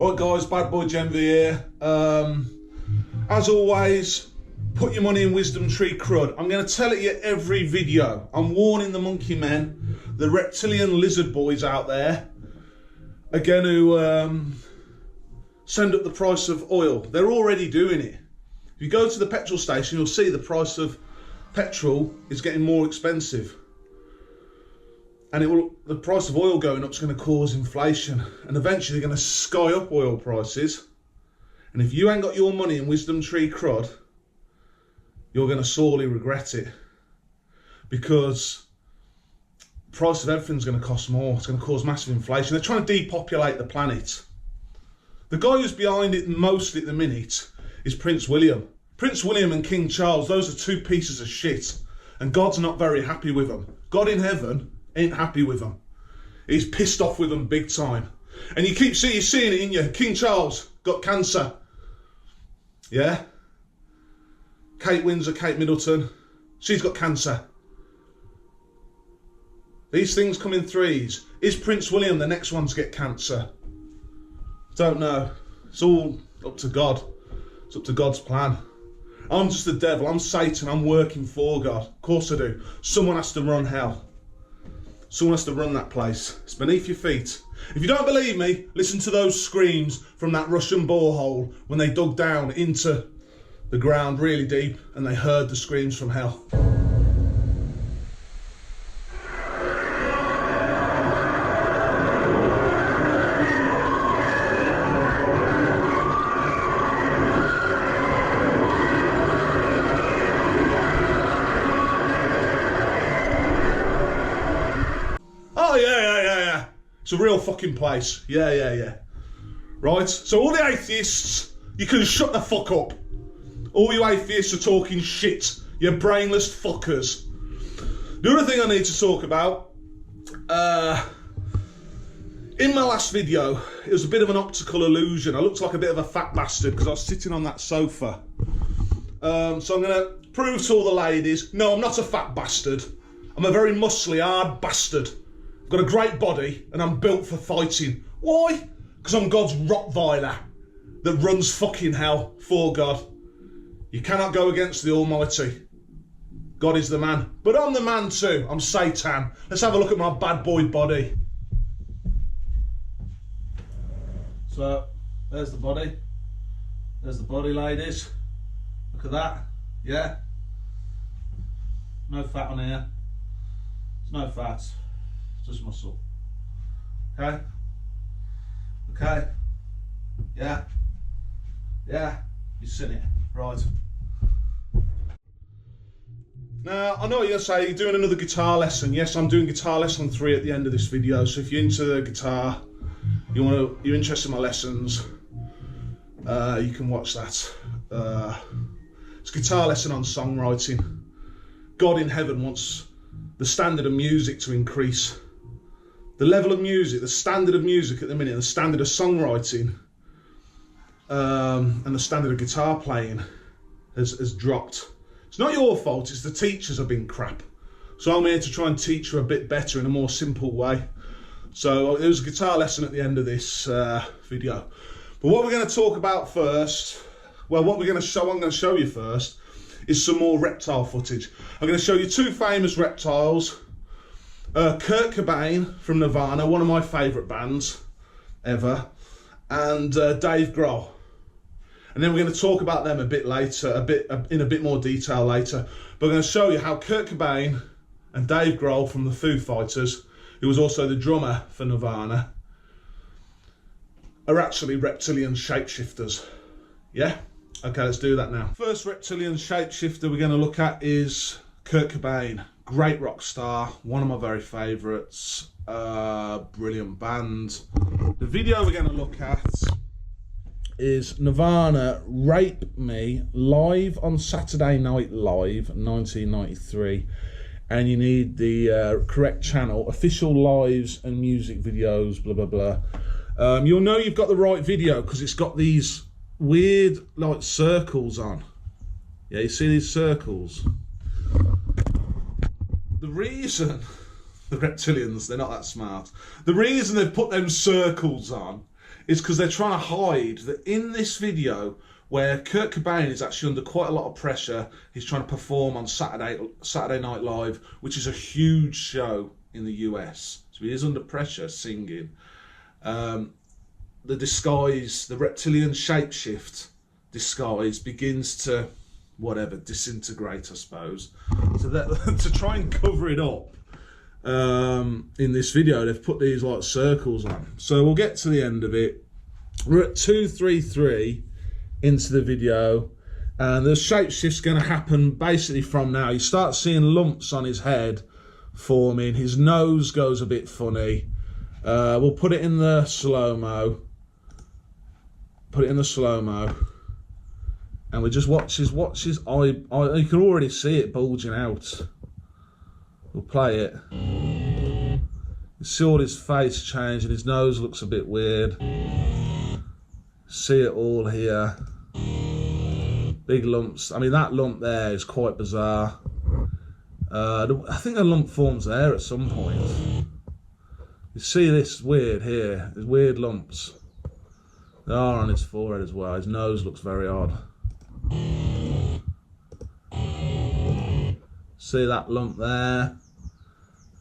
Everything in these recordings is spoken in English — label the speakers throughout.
Speaker 1: Right guys, bad boy Jenvey here. As always, put your money in WisdomTree CRUD. I'm going to tell it you every video. I'm warning the monkey men, the reptilian lizard boys out there, are going to send up the price of oil. They're already doing it. If you go to the petrol station, you'll see the price of petrol is getting more expensive. And the price of oil going up is going to cause inflation. And eventually they're going to sky up oil prices. And if you ain't got your money in WisdomTree CRUD, you're going to sorely regret it. Because the price of everything's going to cost more. It's going to cause massive inflation. They're trying to depopulate the planet. The guy who's behind it mostly at the minute is Prince William. Prince William and King Charles, those are two pieces of shit. And God's not very happy with them. God in heaven ain't happy with them. He's pissed off with them big time. And you keep seeing it in you. King Charles got cancer. Yeah? Kate Windsor, Kate Middleton, she's got cancer. These things come in threes. Is Prince William the next one to get cancer? Don't know. It's all up to God. It's up to God's plan. I'm just the devil. I'm Satan. I'm working for God. Of course I do. Someone has to run hell. Someone has to run that place. It's beneath your feet. If you don't believe me, listen to those screams from that Russian borehole when they dug down into the ground really deep and they heard the screams from hell. Oh yeah. It's a real fucking place. Yeah. Right, so all the atheists, you can shut the fuck up. All you atheists are talking shit. You brainless fuckers. The other thing I need to talk about, in my last video, it was a bit of an optical illusion. I looked like a bit of a fat bastard because I was sitting on that sofa. So I'm going to prove to all the ladies, no, I'm not a fat bastard. I'm a very muscly, hard bastard. I've got a great body and I'm built for fighting. Why? Because I'm God's Rottweiler that runs fucking hell for God. You cannot go against the Almighty. God is the man. But I'm the man too. I'm Satan. Let's have a look at my bad boy body. So, there's the body. There's the body, ladies. Look at that. Yeah? No fat on here. There's no fat. It's just muscle. Okay? Okay? Yeah? Yeah? You've seen it. Right. Now, I know what you're saying, you're doing another guitar lesson. Yes, I'm doing guitar lesson 3 at the end of this video. So if you're into the guitar, you're interested in my lessons, you can watch that. It's a guitar lesson on songwriting. God in heaven wants the standard of music to increase. The level of music, the standard of music at the minute, the standard of songwriting, and the standard of guitar playing has dropped. It's not your fault, it's the teachers have been crap. So I'm here to try and teach you a bit better in a more simple way. So there was a guitar lesson at the end of this video. But what we're going to talk about first, well, what I'm going to show you first is some more reptile footage. I'm going to show you 2 famous reptiles. Kurt Cobain from Nirvana, one of my favourite bands ever, and Dave Grohl. And then we're going to talk about them a bit later, in a bit more detail later. But I'm going to show you how Kurt Cobain and Dave Grohl from the Foo Fighters, who was also the drummer for Nirvana, are actually reptilian shapeshifters. Yeah? Okay, let's do that now. First reptilian shapeshifter we're going to look at is Kurt Cobain. Great rock star, one of my very favourites. Brilliant band. The video we're going to look at is Nirvana Rape Me live on Saturday Night Live 1993, and you need the correct channel, official lives and music videos, blah blah blah. You'll know you've got the right video because it's got these weird like circles on. Yeah, you see these circles? The reason the reptilians, they're not that smart, the reason they've put them circles on is because they're trying to hide that in this video, where Kurt Cobain is actually under quite a lot of pressure, he's trying to perform on Saturday Night Live, which is a huge show in the US. So he is under pressure singing. The disguise, the reptilian shapeshift disguise begins to, whatever, disintegrate, I suppose. So that to try and cover it up, in this video, they've put these like circles on. So we'll get to the end of it. We're at 233 into the video, and the shapeshift's going to happen basically from now. You start seeing lumps on his head forming. His nose goes a bit funny. We'll put it in the slow-mo. Put it in the slow-mo. And we just watch his eye. You can already see it bulging out. We'll play it. You see all his face change, and his nose looks a bit weird. See it all here. Big lumps. I mean, that lump there is quite bizarre. I think a lump forms there at some point. You see this weird here. There's weird lumps. They are on his forehead as well. His nose looks very odd. See that lump there?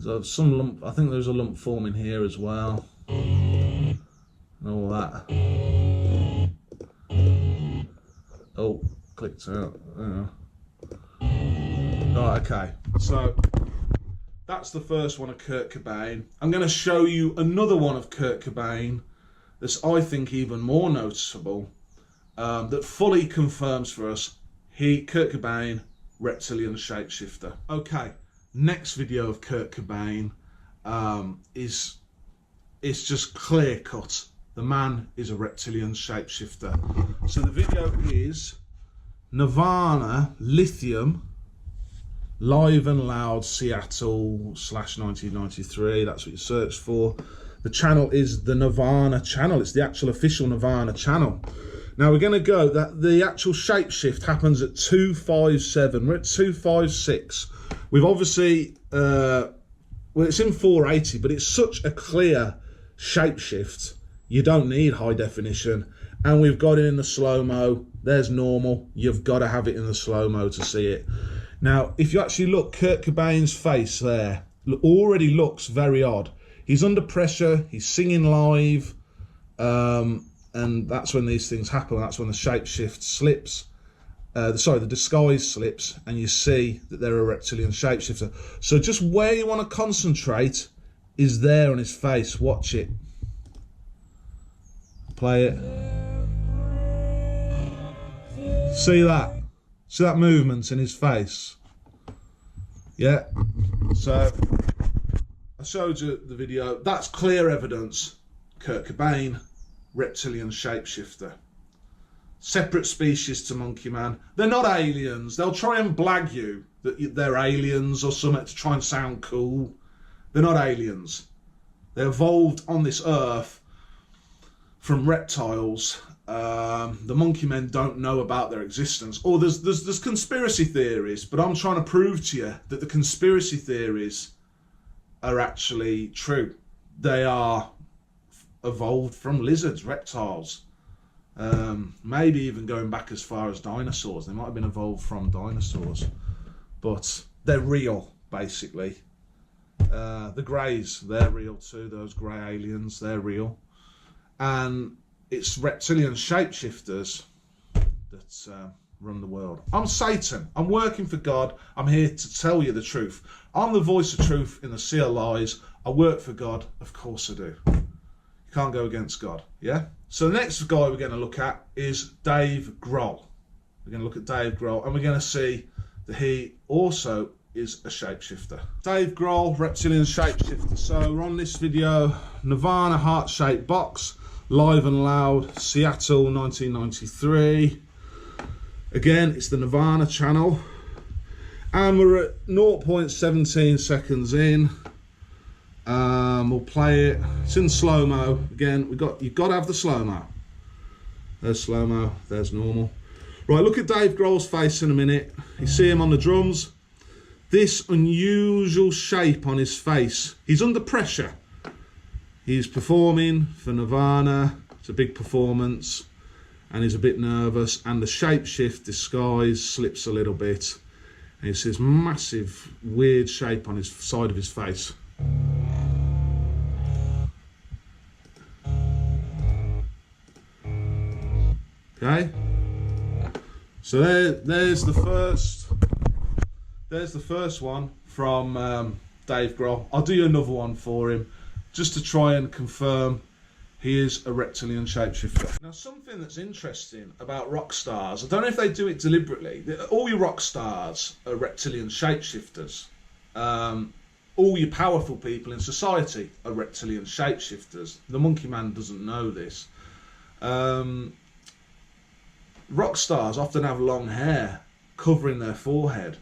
Speaker 1: There's some lump. I think there's a lump forming here as well. And all that. Oh, clicked out. Right, okay. So that's the first one of Kurt Cobain. I'm going to show you another one of Kurt Cobain that's, I think, even more noticeable, that fully confirms for us Kurt Cobain, reptilian shapeshifter. Okay, next video of Kurt Cobain is just clear cut. The man is a reptilian shapeshifter. So the video is Nirvana Lithium Live and Loud Seattle /1993. That's what you search for. The channel is the Nirvana channel. It's the actual official Nirvana channel. Now we're going to go that the actual shapeshift happens at 257. We're at 256. We've obviously well, it's in 480, but it's such a clear shapeshift. You don't need high definition, and we've got it in the slow-mo. There's normal. You've got to have it in the slow-mo to see it. Now, if you actually look, Kurt Cobain's face there already looks very odd. He's under pressure. He's singing live, and that's when these things happen. That's when the shapeshift slips. The disguise slips, and you see that they're a reptilian shapeshifter. So just where you want to concentrate is there on his face. Watch it. Play it. See that? See that movement in his face? Yeah. So I showed you the video. That's clear evidence. Kurt Cobain, reptilian shapeshifter. Separate species to Monkey Man. They're not aliens. They'll try and blag you that they're aliens or something to try and sound cool. They're not aliens. They evolved on this earth from reptiles. The monkey men don't know about their existence. Or there's conspiracy theories, but I'm trying to prove to you that the conspiracy theories are actually true. They are evolved from lizards, reptiles, maybe even going back as far as dinosaurs. They might have been evolved from dinosaurs, but they're real, basically. The greys, they're real too. Those grey aliens, they're real. And it's reptilian shapeshifters that run the world. I'm Satan. I'm working for God. I'm here to tell you the truth. I'm the voice of truth in the sea of lies. I work for God. Of course I do. You can't go against God. Yeah? So the next guy we're going to look at is Dave Grohl. We're going to look at Dave Grohl, and we're going to see that he also is a shapeshifter. Dave Grohl, reptilian shapeshifter. So we're on this video, Nirvana heart-shaped box. Live and Loud, Seattle, 1993. Again, it's the Nirvana channel. And we're at 0.17 seconds in. We'll play it. It's in slow-mo. Again, you've got to have the slow-mo. There's slow-mo, there's normal. Right, look at Dave Grohl's face in a minute. You see him on the drums. This unusual shape on his face. He's under pressure. He's performing for Nirvana. It's a big performance, and he's a bit nervous, and the shapeshift disguise slips a little bit, and you see this massive weird shape on his side of his face. Okay, so there's the first one from Dave Grohl. I'll do another one for him just to try and confirm he is a reptilian shapeshifter. Now, something that's interesting about rock stars, I don't know if they do it deliberately. All your rock stars are reptilian shapeshifters. All your powerful people in society are reptilian shapeshifters. The monkey man doesn't know this. Rock stars often have long hair covering their forehead.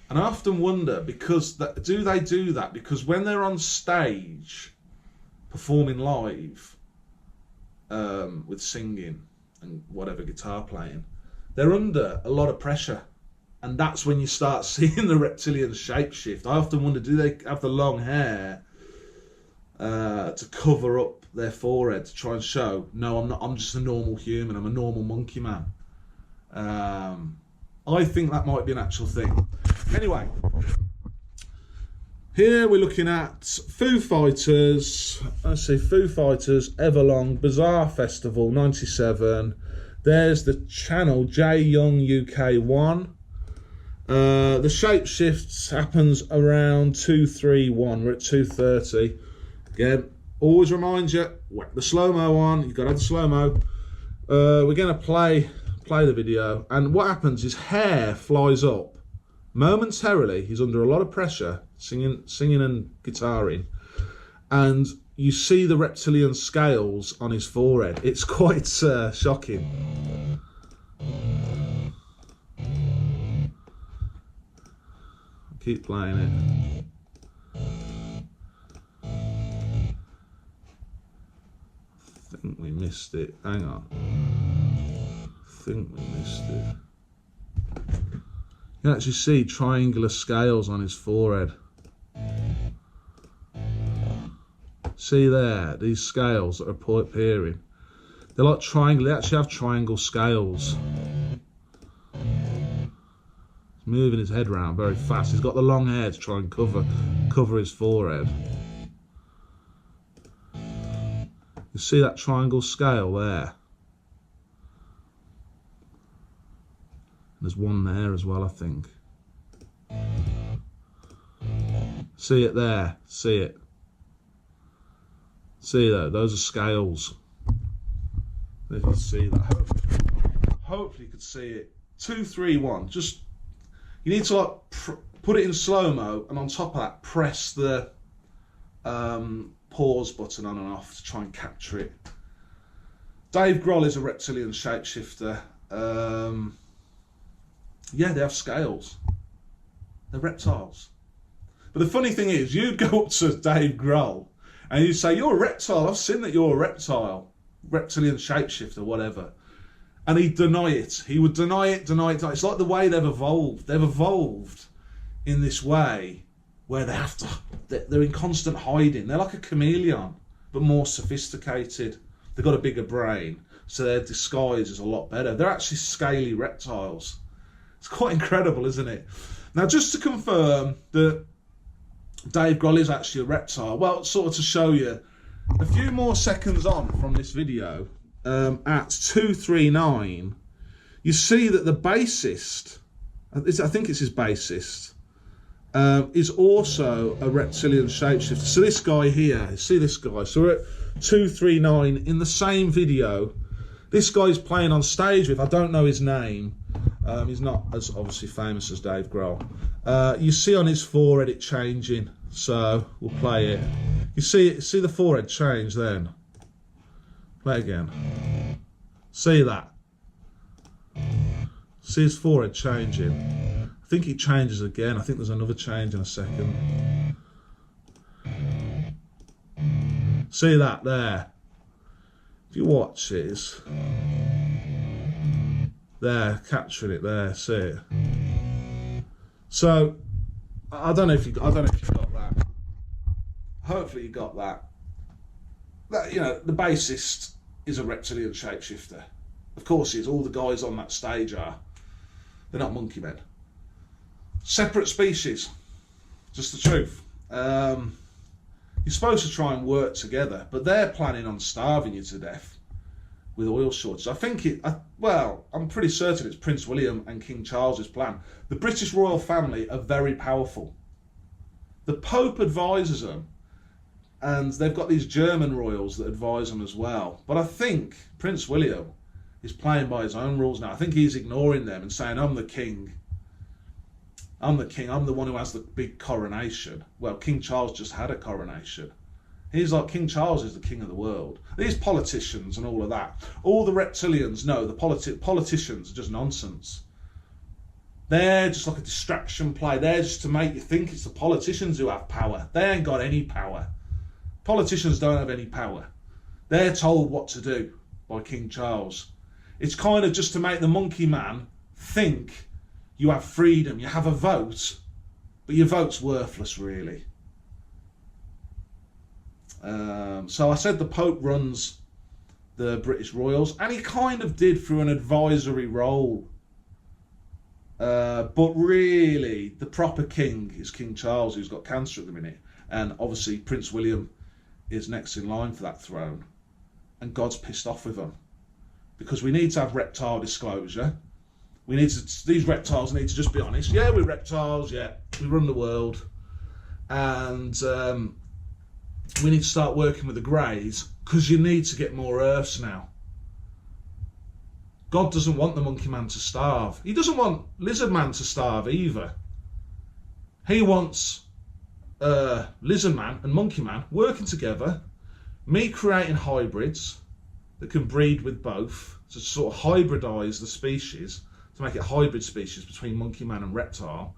Speaker 1: And I often wonder, because do they do that because when they're on stage performing live with singing and whatever, guitar playing, they're under a lot of pressure, and that's when you start seeing the reptilian shapeshift. I often wonder, do they have the long hair to cover up their forehead to try and show, no, I'm not, I'm just a normal human, I'm a normal monkey man. I think that might be an actual thing. Anyway, here we're looking at Foo Fighters. Let's see, Foo Fighters, Everlong, Bizarre Festival, 97. There's the channel, J Young UK1. The shapeshifts happens around 231. We're at 230. Again, always remind you, whack the slow-mo on. You've got to have the slow-mo. We're going to play the video, and what happens is hair flies up. Momentarily, he's under a lot of pressure, singing and guitaring, and you see the reptilian scales on his forehead. It's quite shocking. Keep playing it. I think we missed it. Hang on. I think we missed it. You can actually see triangular scales on his forehead. See there, these scales that are appearing. They're like triangle, they actually have triangle scales. He's moving his head around very fast. He's got the long hair to try and cover his forehead. You see that triangle scale there? There's one there as well, I think. See it there? See it? See that? Those are scales. If you see that, hopefully you could see it. 2, 3, 1. Just, you need to like put it in slow-mo, and on top of that, press the pause button on and off to try and capture it. Dave Grohl is a reptilian shapeshifter. Yeah, they have scales. They're reptiles. But the funny thing is, you'd go up to Dave Grohl and you'd say, you're a reptile, I've seen that you're a reptile. Reptilian shapeshifter, whatever. And he'd deny it. He would deny it. It's like the way they've evolved. They've evolved in this way where they have to, they're in constant hiding. They're like a chameleon, but more sophisticated. They've got a bigger brain, so their disguise is a lot better. They're actually scaly reptiles. It's quite incredible, isn't it? Now, just to confirm that Dave Grohl is actually a reptile, well, sort of to show you, a few more seconds on from this video, at 239, you see that the bassist, I think it's his bassist, is also a reptilian shapeshifter. So this guy here, see this guy, so we're at 239 in the same video. This guy's playing on stage with, I don't know his name, he's not as obviously famous as Dave Grohl. You see on his forehead it changing, so we'll play it. You see the forehead change then. Play it again. See that? See his forehead changing. I think it changes again. I think there's another change in a second. See that there? If you watch this, there, capturing it there, see it. So I don't know if you got that. Hopefully you got that. That, you know, the bassist is a reptilian shapeshifter. Of course he is. All the guys on that stage are. They're not monkey men. Separate species. Just the truth. You're supposed to try and work together, but they're planning on starving you to death with oil shortages. I think I'm pretty certain it's Prince William and King Charles's plan. The British royal family are very powerful. The Pope advises them, and they've got these German royals that advise them as well. But I think Prince William is playing by his own rules now. I think he's ignoring them and saying, I'm the king. I'm the king. I'm the one who has the big coronation. Well, King Charles just had a coronation. He's like, King Charles is the king of the world. These politicians and all of that, all the reptilians know the politicians are just nonsense. They're just like a distraction play. They're just to make you think it's the politicians who have power. They ain't got any power. Politicians don't have any power. They're told what to do by King Charles. It's kind of just to make the monkey man think you have freedom, you have a vote, but your vote's worthless, really. So I said the Pope runs the British royals, and he kind of did through an advisory role. But really, the proper king is King Charles, who's got cancer at the minute. And obviously Prince William is next in line for that throne. And God's pissed off with them. Because we need to have reptile disclosure. These reptiles need to just be honest. Yeah, we're reptiles, yeah, we run the world. And we need to start working with the greys, because you need to get more earths now. God doesn't want the monkey man to starve. He doesn't want lizard man to starve either. He wants lizard man and monkey man working together, me creating hybrids that can breed with both, to sort of hybridize the species, to make it a hybrid species between monkey man and reptile,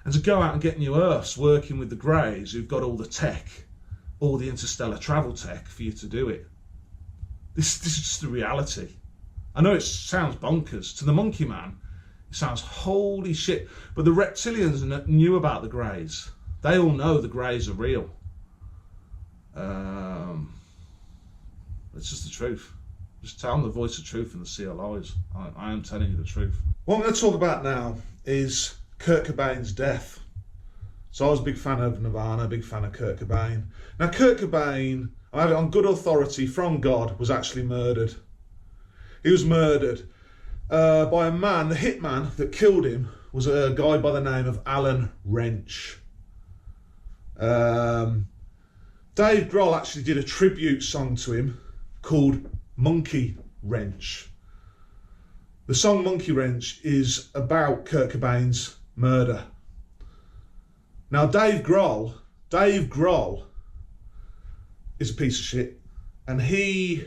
Speaker 1: and to go out and get new earths working with the greys who've got all the tech, all the interstellar travel tech for you to do it. This is just the reality. I know it sounds bonkers. To the monkey man, it sounds holy shit. But the reptilians knew about the greys. They all know the greys are real. It's just the truth. Just tell them the voice of truth and the sea of lies. I am telling you the truth. What I'm going to talk about now is Kurt Cobain's death. So I was a big fan of Nirvana, a big fan of Kurt Cobain. Now Kurt Cobain, I have it on good authority from God, was actually murdered. He was murdered by a man. The hitman that killed him was a guy by the name of Alan Wrench. Dave Grohl actually did a tribute song to him called Monkey Wrench. The song Monkey Wrench is about Kurt Cobain's murder. Now Dave Grohl is a piece of shit, and he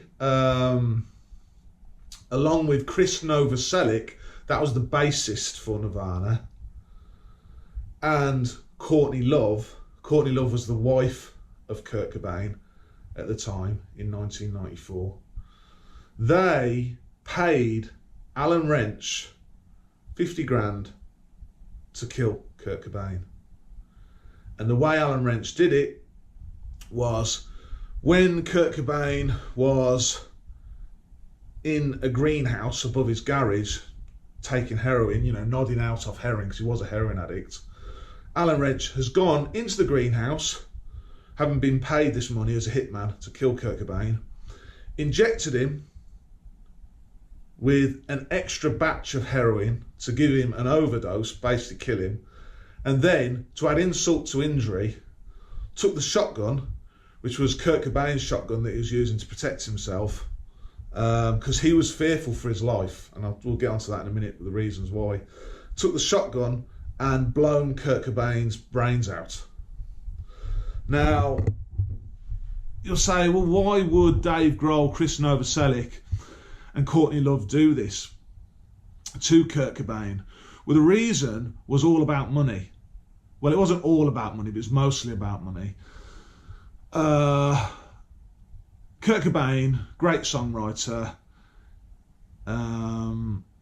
Speaker 1: along with Chris Novoselic, that was the bassist for Nirvana, and Courtney Love was the wife of Kurt Cobain at the time in 1994. They paid Alan Wrench 50 grand to kill Kurt Cobain. And the way Alan Wrench did it was, when Kurt Cobain was in a greenhouse above his garage taking heroin, nodding out off heroin because he was a heroin addict, Alan Wrench has gone into the greenhouse, having been paid this money as a hitman to kill Kurt Cobain, injected him with an extra batch of heroin to give him an overdose, basically kill him, and then, to add insult to injury, took the shotgun, which was Kurt Cobain's shotgun that he was using to protect himself, because he was fearful for his life, and we'll get onto that in a minute with the reasons why. Took the shotgun and blown Kurt Cobain's brains out. Now, you'll say, well, why would Dave Grohl, Chris Novoselic and Courtney Love do this to Kurt Cobain? Well, the reason was all about money. Well, it wasn't all about money, but it was mostly about money. Kurt Cobain, great songwriter.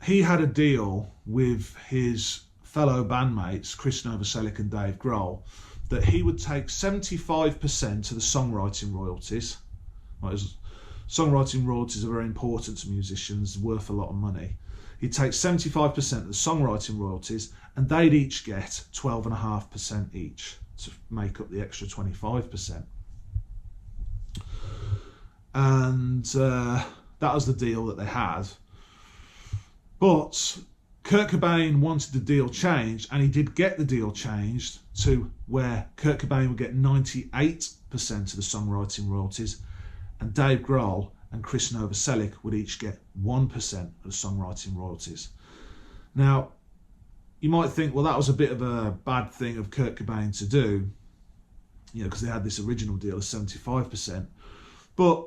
Speaker 1: He had a deal with his fellow bandmates, Chris Novoselic and Dave Grohl, that he would take 75% of the songwriting royalties. Songwriting royalties are very important to musicians, worth a lot of money. He'd take 75% of the songwriting royalties, and they'd each get 12.5% each to make up the extra 25%. And that was the deal that they had. But Kurt Cobain wanted the deal changed, and he did get the deal changed to where Kurt Cobain would get 98% of the songwriting royalties, and Dave Grohl and Chris Novoselic would each get 1% of the songwriting royalties. Now, you might think, well, that was a bit of a bad thing of Kurt Cobain to do, you know, because they had this original deal of 75%. But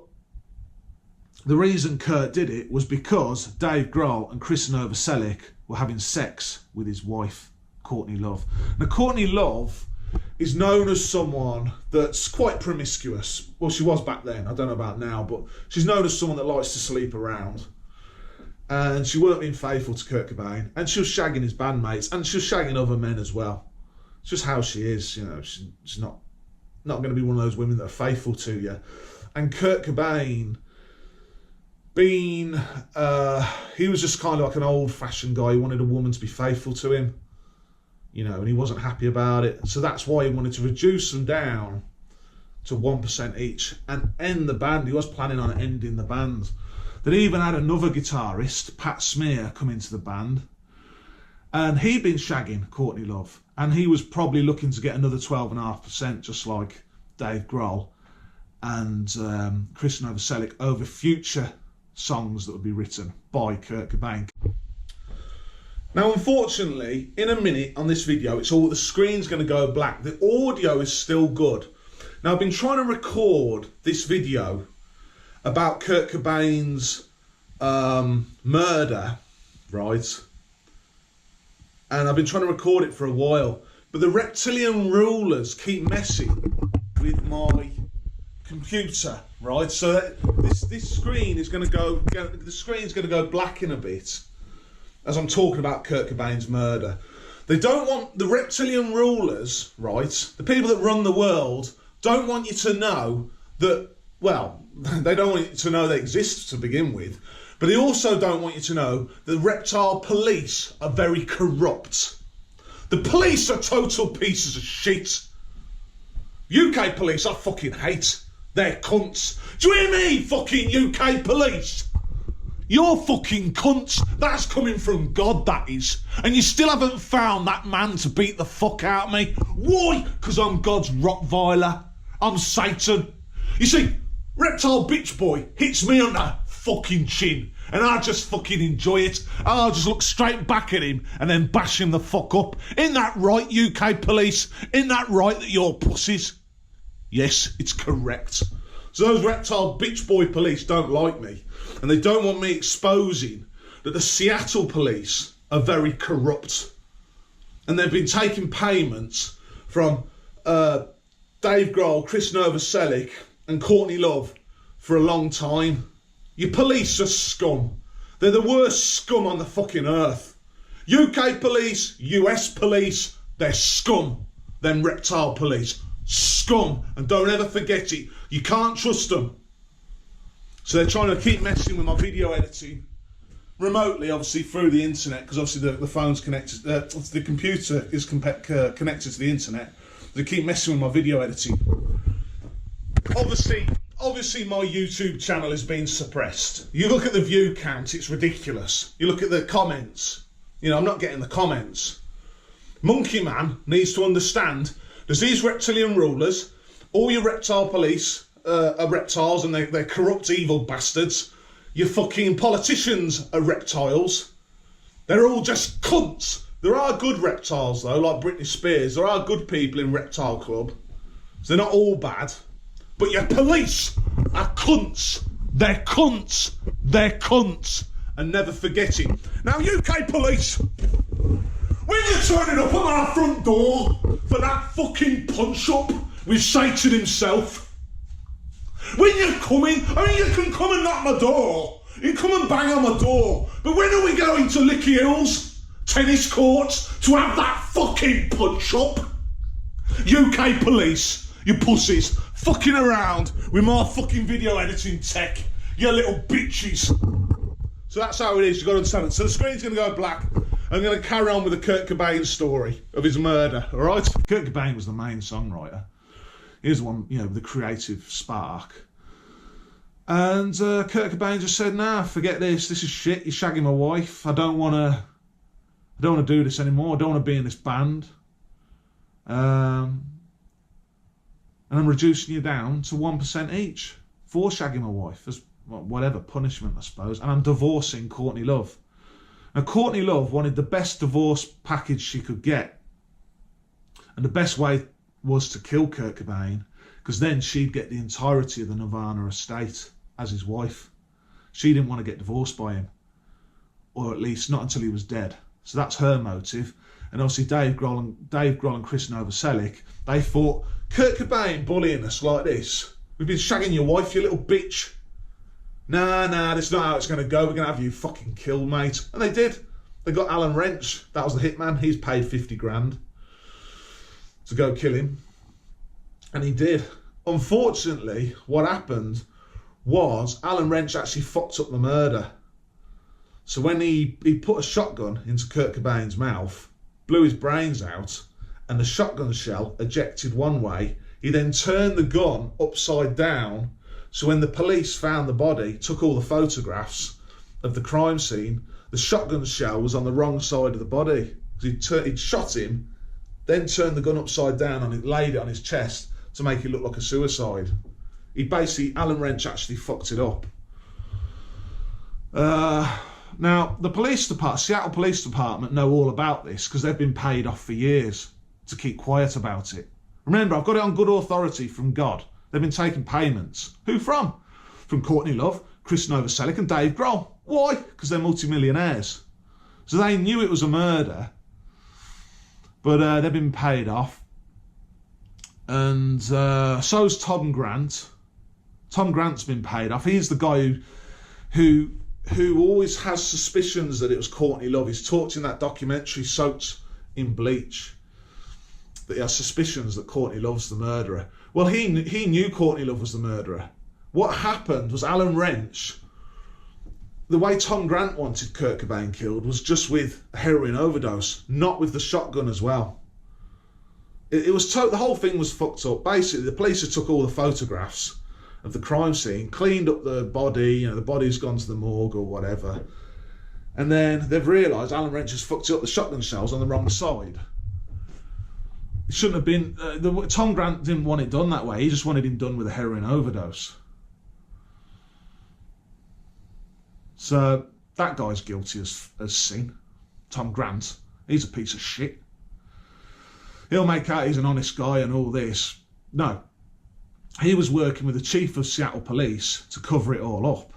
Speaker 1: the reason Kurt did it was because Dave Grohl and Chris Novoselic were having sex with his wife, Courtney Love. Now, Courtney Love is known as someone that's quite promiscuous. Well, she was back then, I don't know about now, but she's known as someone that likes to sleep around. And she weren't being faithful to Kurt Cobain, and she was shagging his bandmates, and she was shagging other men as well. It's just how she is, you know. She's not going to be one of those women that are faithful to you. And Kurt Cobain, he was just kind of like an old-fashioned guy. He wanted a woman to be faithful to him, you know, and he wasn't happy about it. So that's why he wanted to reduce them down to 1% each and end the band. He was planning on ending the band. They even had another guitarist, Pat Smear, come into the band, and he'd been shagging Courtney Love, and he was probably looking to get another 12.5%, just like Dave Grohl and Chris Novoselic, over future songs that would be written by Kurt Cobain. Now, unfortunately, in a minute on this video, the screen's going to go black. The audio is still good. Now, I've been trying to record this video about Kurt Cobain's murder, right? And I've been trying to record it for a while, but the reptilian rulers keep messing with my computer, right? So this screen is going to go. The screen's going to go black in a bit as I'm talking about Kurt Cobain's murder. They don't want the reptilian rulers, right? The people that run the world don't want you to know that. Well, they don't want you to know they exist to begin with, but they also don't want you to know that the reptile police are very corrupt. The police are total pieces of shit. UK police I fucking hate. They're cunts. Do you hear me, fucking UK police? You're fucking cunts. That's coming from God, that is. And you still haven't found that man to beat the fuck out of me. Why? Because I'm God's Rottweiler. I'm Satan. You see, Reptile Bitch Boy hits me on the fucking chin, and I just fucking enjoy it. I'll just look straight back at him and then bash him the fuck up. Isn't that right, UK police? Isn't that right that you're pussies? Yes, it's correct. So those Reptile Bitch Boy police don't like me, and they don't want me exposing that the Seattle police are very corrupt, and they've been taking payments from Dave Grohl, Chris Novoselic and Courtney Love for a long time. Your police are scum. They're the worst scum on the fucking earth. UK police, US police, they're scum. Them reptile police, scum. And don't ever forget it. You can't trust them. So they're trying to keep messing with my video editing remotely, obviously through the internet, because obviously the phone's connected, the computer is connected to the internet. They keep messing with my video editing. Obviously my YouTube channel is being suppressed. You look at the view count, it's ridiculous. You look at the comments, you know, I'm not getting the comments. Monkey Man needs to understand, there's these reptilian rulers, all your reptile police are reptiles, and they're corrupt, evil bastards. Your fucking politicians are reptiles. They're all just cunts. There are good reptiles though, like Britney Spears. There are good people in Reptile Club. So they're not all bad. But your police are cunts. They're cunts. They're cunts. And never forget it. Now, UK police, when you're turning up at our front door for that fucking punch-up with Satan himself, when you're coming, I mean, you can come and knock my door. You come and bang on my door. But when are we going to Licky Hills tennis courts to have that fucking punch-up? UK police, you pussies, fucking around with my fucking video editing tech. You little bitches. So that's how it is, you've got to understand it. So the screen's going to go black. I'm going to carry on with the Kurt Cobain story of his murder, all right? Kurt Cobain was the main songwriter. He was the one, you know, the creative spark. And Kurt Cobain just said, nah, forget this. This is shit. You're shagging my wife. I don't want to do this anymore. I don't want to be in this band. And I'm reducing you down to 1% each for shagging my wife as whatever punishment, I suppose. And I'm divorcing Courtney Love. Now, Courtney Love wanted the best divorce package she could get. And the best way was to kill Kurt Cobain, because then she'd get the entirety of the Nirvana estate as his wife. She didn't want to get divorced by him, or at least not until he was dead. So that's her motive. And obviously Dave Grohl and Chris Novoselic, they thought, Kurt Cobain bullying us like this. We've been shagging your wife, you little bitch. Nah, that's not how it's going to go. We're going to have you fucking killed, mate. And they did. They got Alan Wrench. That was the hitman. He's paid 50 grand to go kill him. And he did. Unfortunately, what happened was Alan Wrench actually fucked up the murder. So when he put a shotgun into Kurt Cobain's mouth, blew his brains out, and the shotgun shell ejected one way, he then turned the gun upside down. So when the police found the body, took all the photographs of the crime scene, the shotgun shell was on the wrong side of the body. He'd shot him, then turned the gun upside down and laid it on his chest to make it look like a suicide. Alan Wrench actually fucked it up. Now, the Seattle Police Department know all about this because they've been paid off for years to keep quiet about it. Remember, I've got it on good authority from God. They've been taking payments. Who from? From Courtney Love, Chris Novoselic and Dave Grohl. Why? Because they're multimillionaires. So they knew it was a murder, but they've been paid off. And so's Tom Grant. Tom Grant's been paid off. He's the guy who always has suspicions that it was Courtney Love. He's talked in that documentary, Soaked in Bleach, that he has suspicions that Courtney Love's the murderer. Well, he knew Courtney Love was the murderer. What happened was Alan Wrench, the way Tom Grant wanted Kurt Cobain killed was just with a heroin overdose, not with the shotgun as well. The whole thing was fucked up. Basically, the police had took all the photographs of the crime scene, cleaned up the body, the body's gone to the morgue or whatever. And then they've realised Alan Wrench has fucked up the shotgun shells on the wrong side. It shouldn't have been. Tom Grant didn't want it done that way. He just wanted him done with a heroin overdose. So that guy's guilty as sin. Tom Grant. He's a piece of shit. He'll make out he's an honest guy and all this. No. He was working with the chief of Seattle Police to cover it all up.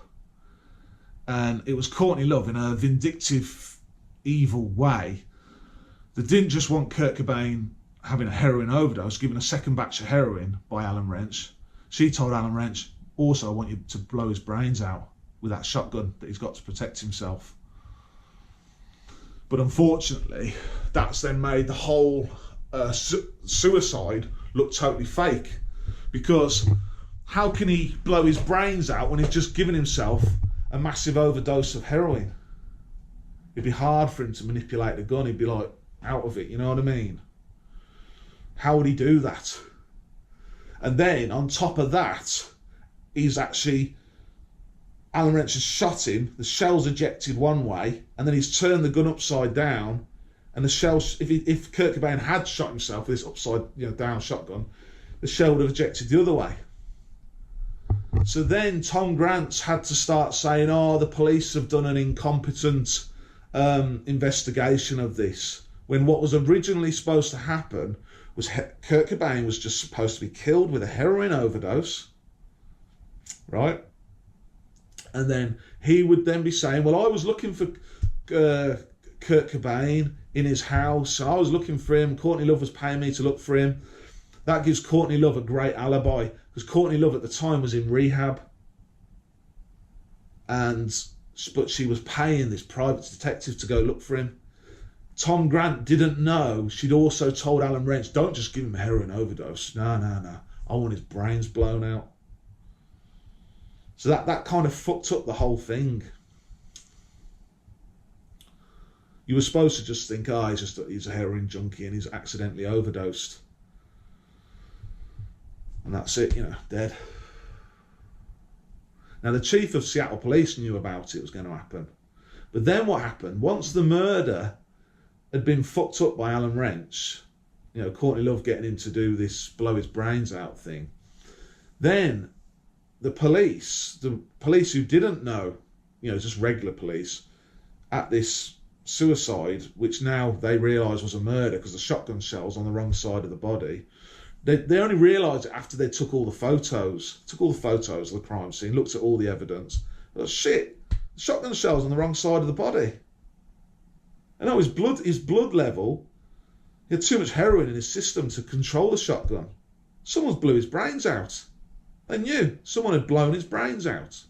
Speaker 1: And it was Courtney Love in a vindictive, evil way that didn't just want Kurt Cobain having a heroin overdose, given a second batch of heroin by Alan Wrench. She told Alan Wrench, also, I want you to blow his brains out with that shotgun that he's got to protect himself. But unfortunately, that's then made the whole suicide look totally fake. Because how can he blow his brains out when he's just given himself a massive overdose of heroin? It'd be hard for him to manipulate the gun. He'd be like, out of it, you know what I mean? How would he do that? And then on top of that, Alan Wrench has shot him, the shell's ejected one way, and then he's turned the gun upside down, and the shell, if Kurt Cobain had shot himself with this upside down shotgun, the shell would have ejected the other way. So then Tom Grant's had to start saying, the police have done an incompetent investigation of this, when what was originally supposed to happen was Kurt Cobain was just supposed to be killed with a heroin overdose, right? And then he would then be saying, well, I was looking for Kurt Cobain in his house, and I was looking for him. Courtney Love was paying me to look for him. That gives Courtney Love a great alibi, because Courtney Love at the time was in rehab, but she was paying this private detective to go look for him. Tom Grant didn't know she'd also told Alan Wrench, don't just give him a heroin overdose. No. I want his brains blown out. So that kind of fucked up the whole thing. You were supposed to just think, oh, he's a heroin junkie and he's accidentally overdosed. And that's it, dead. Now, the chief of Seattle police knew about it was going to happen. But then what happened, once the murder had been fucked up by Alan Wrench, Courtney Love getting him to do this blow his brains out thing, then the police who didn't know, just regular police, at this suicide, which now they realise was a murder because the shotgun shell's on the wrong side of the body, they only realised it after they took all the photos of the crime scene, looked at all the evidence. Oh, shit, the shotgun shell's on the wrong side of the body. And his blood level, he had too much heroin in his system to control the shotgun. Someone's blew his brains out. They knew someone had blown his brains out.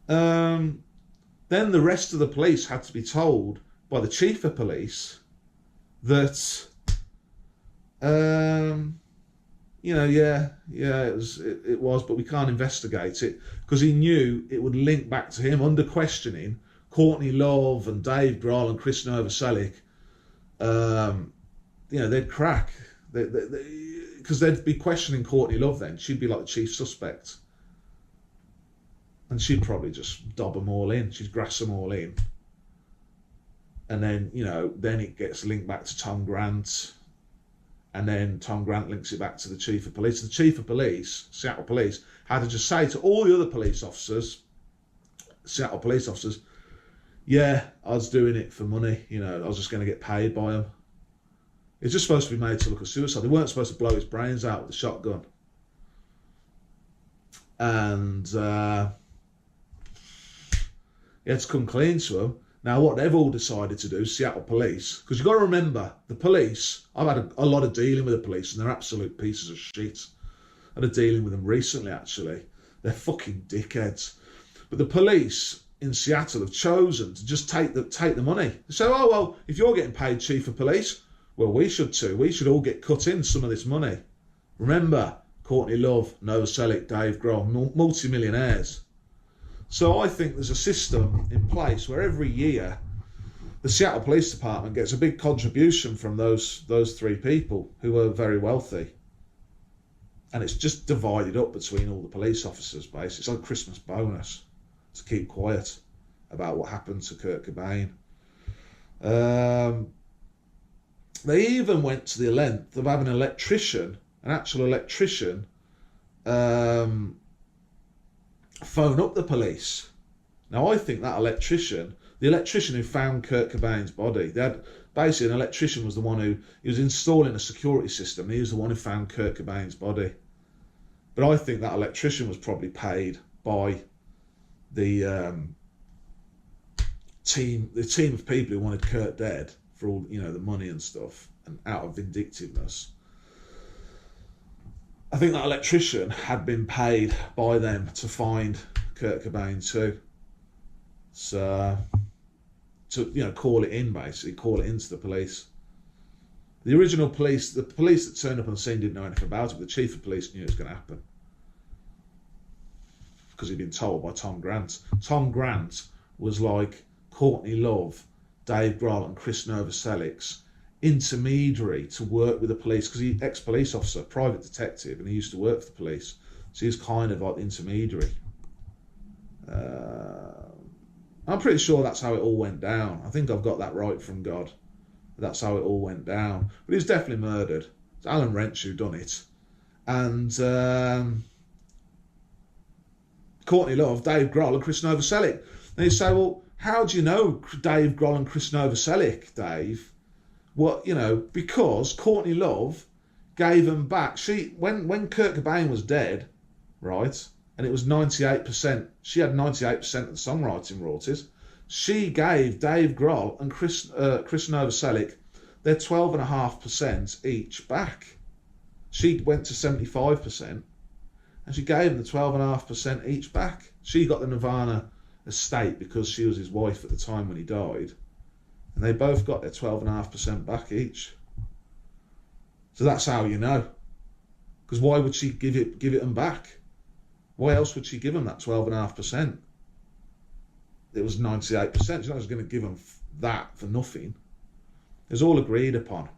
Speaker 1: Then the rest of the police had to be told by the chief of police that, it was, but we can't investigate it, because he knew it would link back to him under questioning. Courtney Love and Dave Grohl and Chris Novoselic, they'd crack. Because they'd be questioning Courtney Love then. She'd be like the chief suspect. And she'd probably just dob them all in. She'd grass them all in. And then, then it gets linked back to Tom Grant. And then Tom Grant links it back to the chief of police. The chief of police, Seattle Police, had to just say to all the other police officers, Seattle police officers, yeah, I was doing it for money. I was just going to get paid by them. It's just supposed to be made to look at suicide. They weren't supposed to blow his brains out with a shotgun. And he had to come clean to him. Now, what they've all decided to do, Seattle Police, because you've got to remember, the police, I've had a lot of dealing with the police, and they're absolute pieces of shit. I had a dealing with them recently, actually. They're fucking dickheads. But the police in Seattle have chosen to just take the money. They say, oh, well, if you're getting paid chief of police, well, we should too. We should all get cut in some of this money. Remember, Courtney Love, Novoselic, Dave Grohl, multi-millionaires. So I think there's a system in place where every year the Seattle Police Department gets a big contribution from those three people who are very wealthy. And it's just divided up between all the police officers, basically. It's like a Christmas bonus to keep quiet about what happened to Kurt Cobain. They even went to the length of having an actual electrician, phone up the police. Now, I think that the electrician who found Kurt Cobain's body, basically an electrician was the one he was installing a security system. He was the one who found Kurt Cobain's body. But I think that electrician was probably paid by the team of people who wanted Kurt dead for all, the money and stuff, and out of vindictiveness. I think that electrician had been paid by them to find Kurt Cobain too. So, to call it in, basically, call it into the police. The original police, the police that turned up on the scene didn't know anything about it, but the chief of police knew it was going to happen. Because he'd been told by Tom Grant. Tom Grant was like Courtney Love, Dave Grohl and Chris Novoselic's intermediary to work with the police, because he's ex-police officer, private detective, and he used to work for the police. So he's kind of like the intermediary. I'm pretty sure that's how it all went down. I think I've got that right from God. That's how it all went down. But he was definitely murdered. It's Alan Wrench who done it. And Courtney Love, Dave Grohl and Chris Novoselic. And you say, well, how do you know Dave Grohl and Chris Novoselic, Dave? Well, because Courtney Love gave them back. When Kurt Cobain was dead, right, and it was 98%, she had 98% of the songwriting royalties. She gave Dave Grohl and Chris Novoselic their 12.5% each back. She went to 75%, and she gave them the 12.5% each back. She got the Nirvana estate because she was his wife at the time when he died, and they both got their 12.5% back each. So that's how you know. Because why would she give it them back? Why else would she give them that 12.5%? It was 98%. She's not just going to give them that for nothing. It was all agreed upon.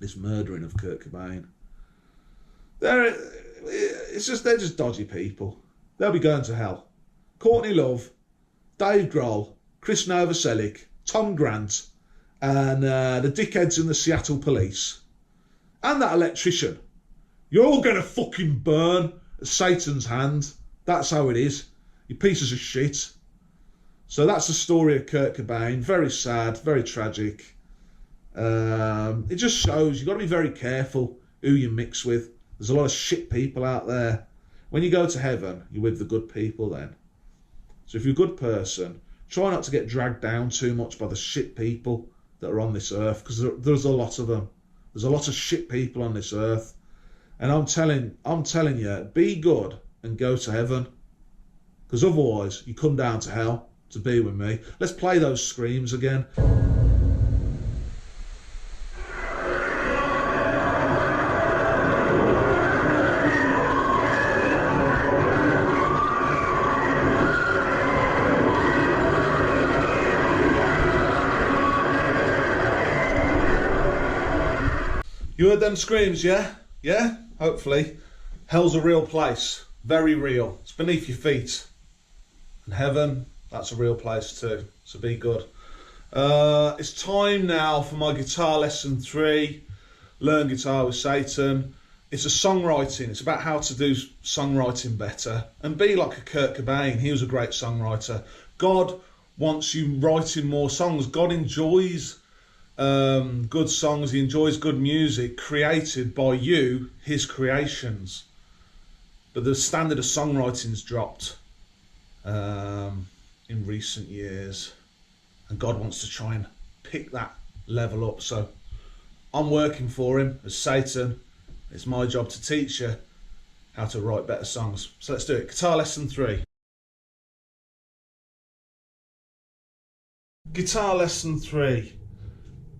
Speaker 1: This murdering of Kurt Cobain. They're just dodgy people. They'll be going to hell. Courtney Love, Dave Grohl, Chris Novoselic, Tom Grant, and the dickheads in the Seattle police, and that electrician. You're all going to fucking burn at Satan's hand. That's how it is. You pieces of shit. So that's the story of Kurt Cobain. Very sad, very tragic. It just shows you've got to be very careful who you mix with. There's a lot of shit people out there. When you go to heaven, you're with the good people then. So if you're a good person, try not to get dragged down too much by the shit people that are on this earth, because there's a lot of them. There's a lot of shit people on this earth. And I'm telling you, be good and go to heaven. Because otherwise, you come down to hell to be with me. Let's play those screams again. You heard them screams, yeah? Yeah? Hopefully. Hell's a real place. Very real. It's beneath your feet. And heaven, that's a real place too. So be good. It's time now for my guitar lesson 3. Learn guitar with Satan. It's a songwriting. It's about how to do songwriting better. And be like a Kurt Cobain. He was a great songwriter. God wants you writing more songs. God enjoys good songs. He enjoys good music created by you, his creations. But the standard of songwriting's dropped in recent years, and God wants to try and pick that level up. So I'm working for him as Satan. It's my job to teach you how to write better songs. So let's do it. Guitar lesson 3. Guitar lesson 3.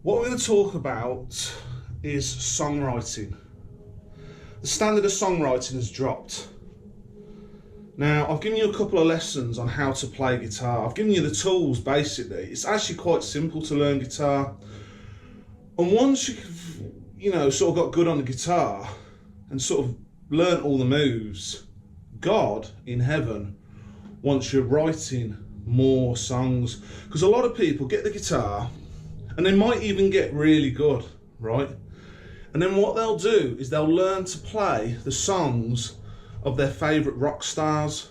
Speaker 1: What we're going to talk about is songwriting. The standard of songwriting has dropped. Now, I've given you a couple of lessons on how to play guitar. I've given you the tools, basically. It's actually quite simple to learn guitar. And once you've, sort of got good on the guitar and sort of learnt all the moves, God in heaven wants you writing more songs. Because a lot of people get the guitar and they might even get really good, right? And then what they'll do is they'll learn to play the songs of their favourite rock stars,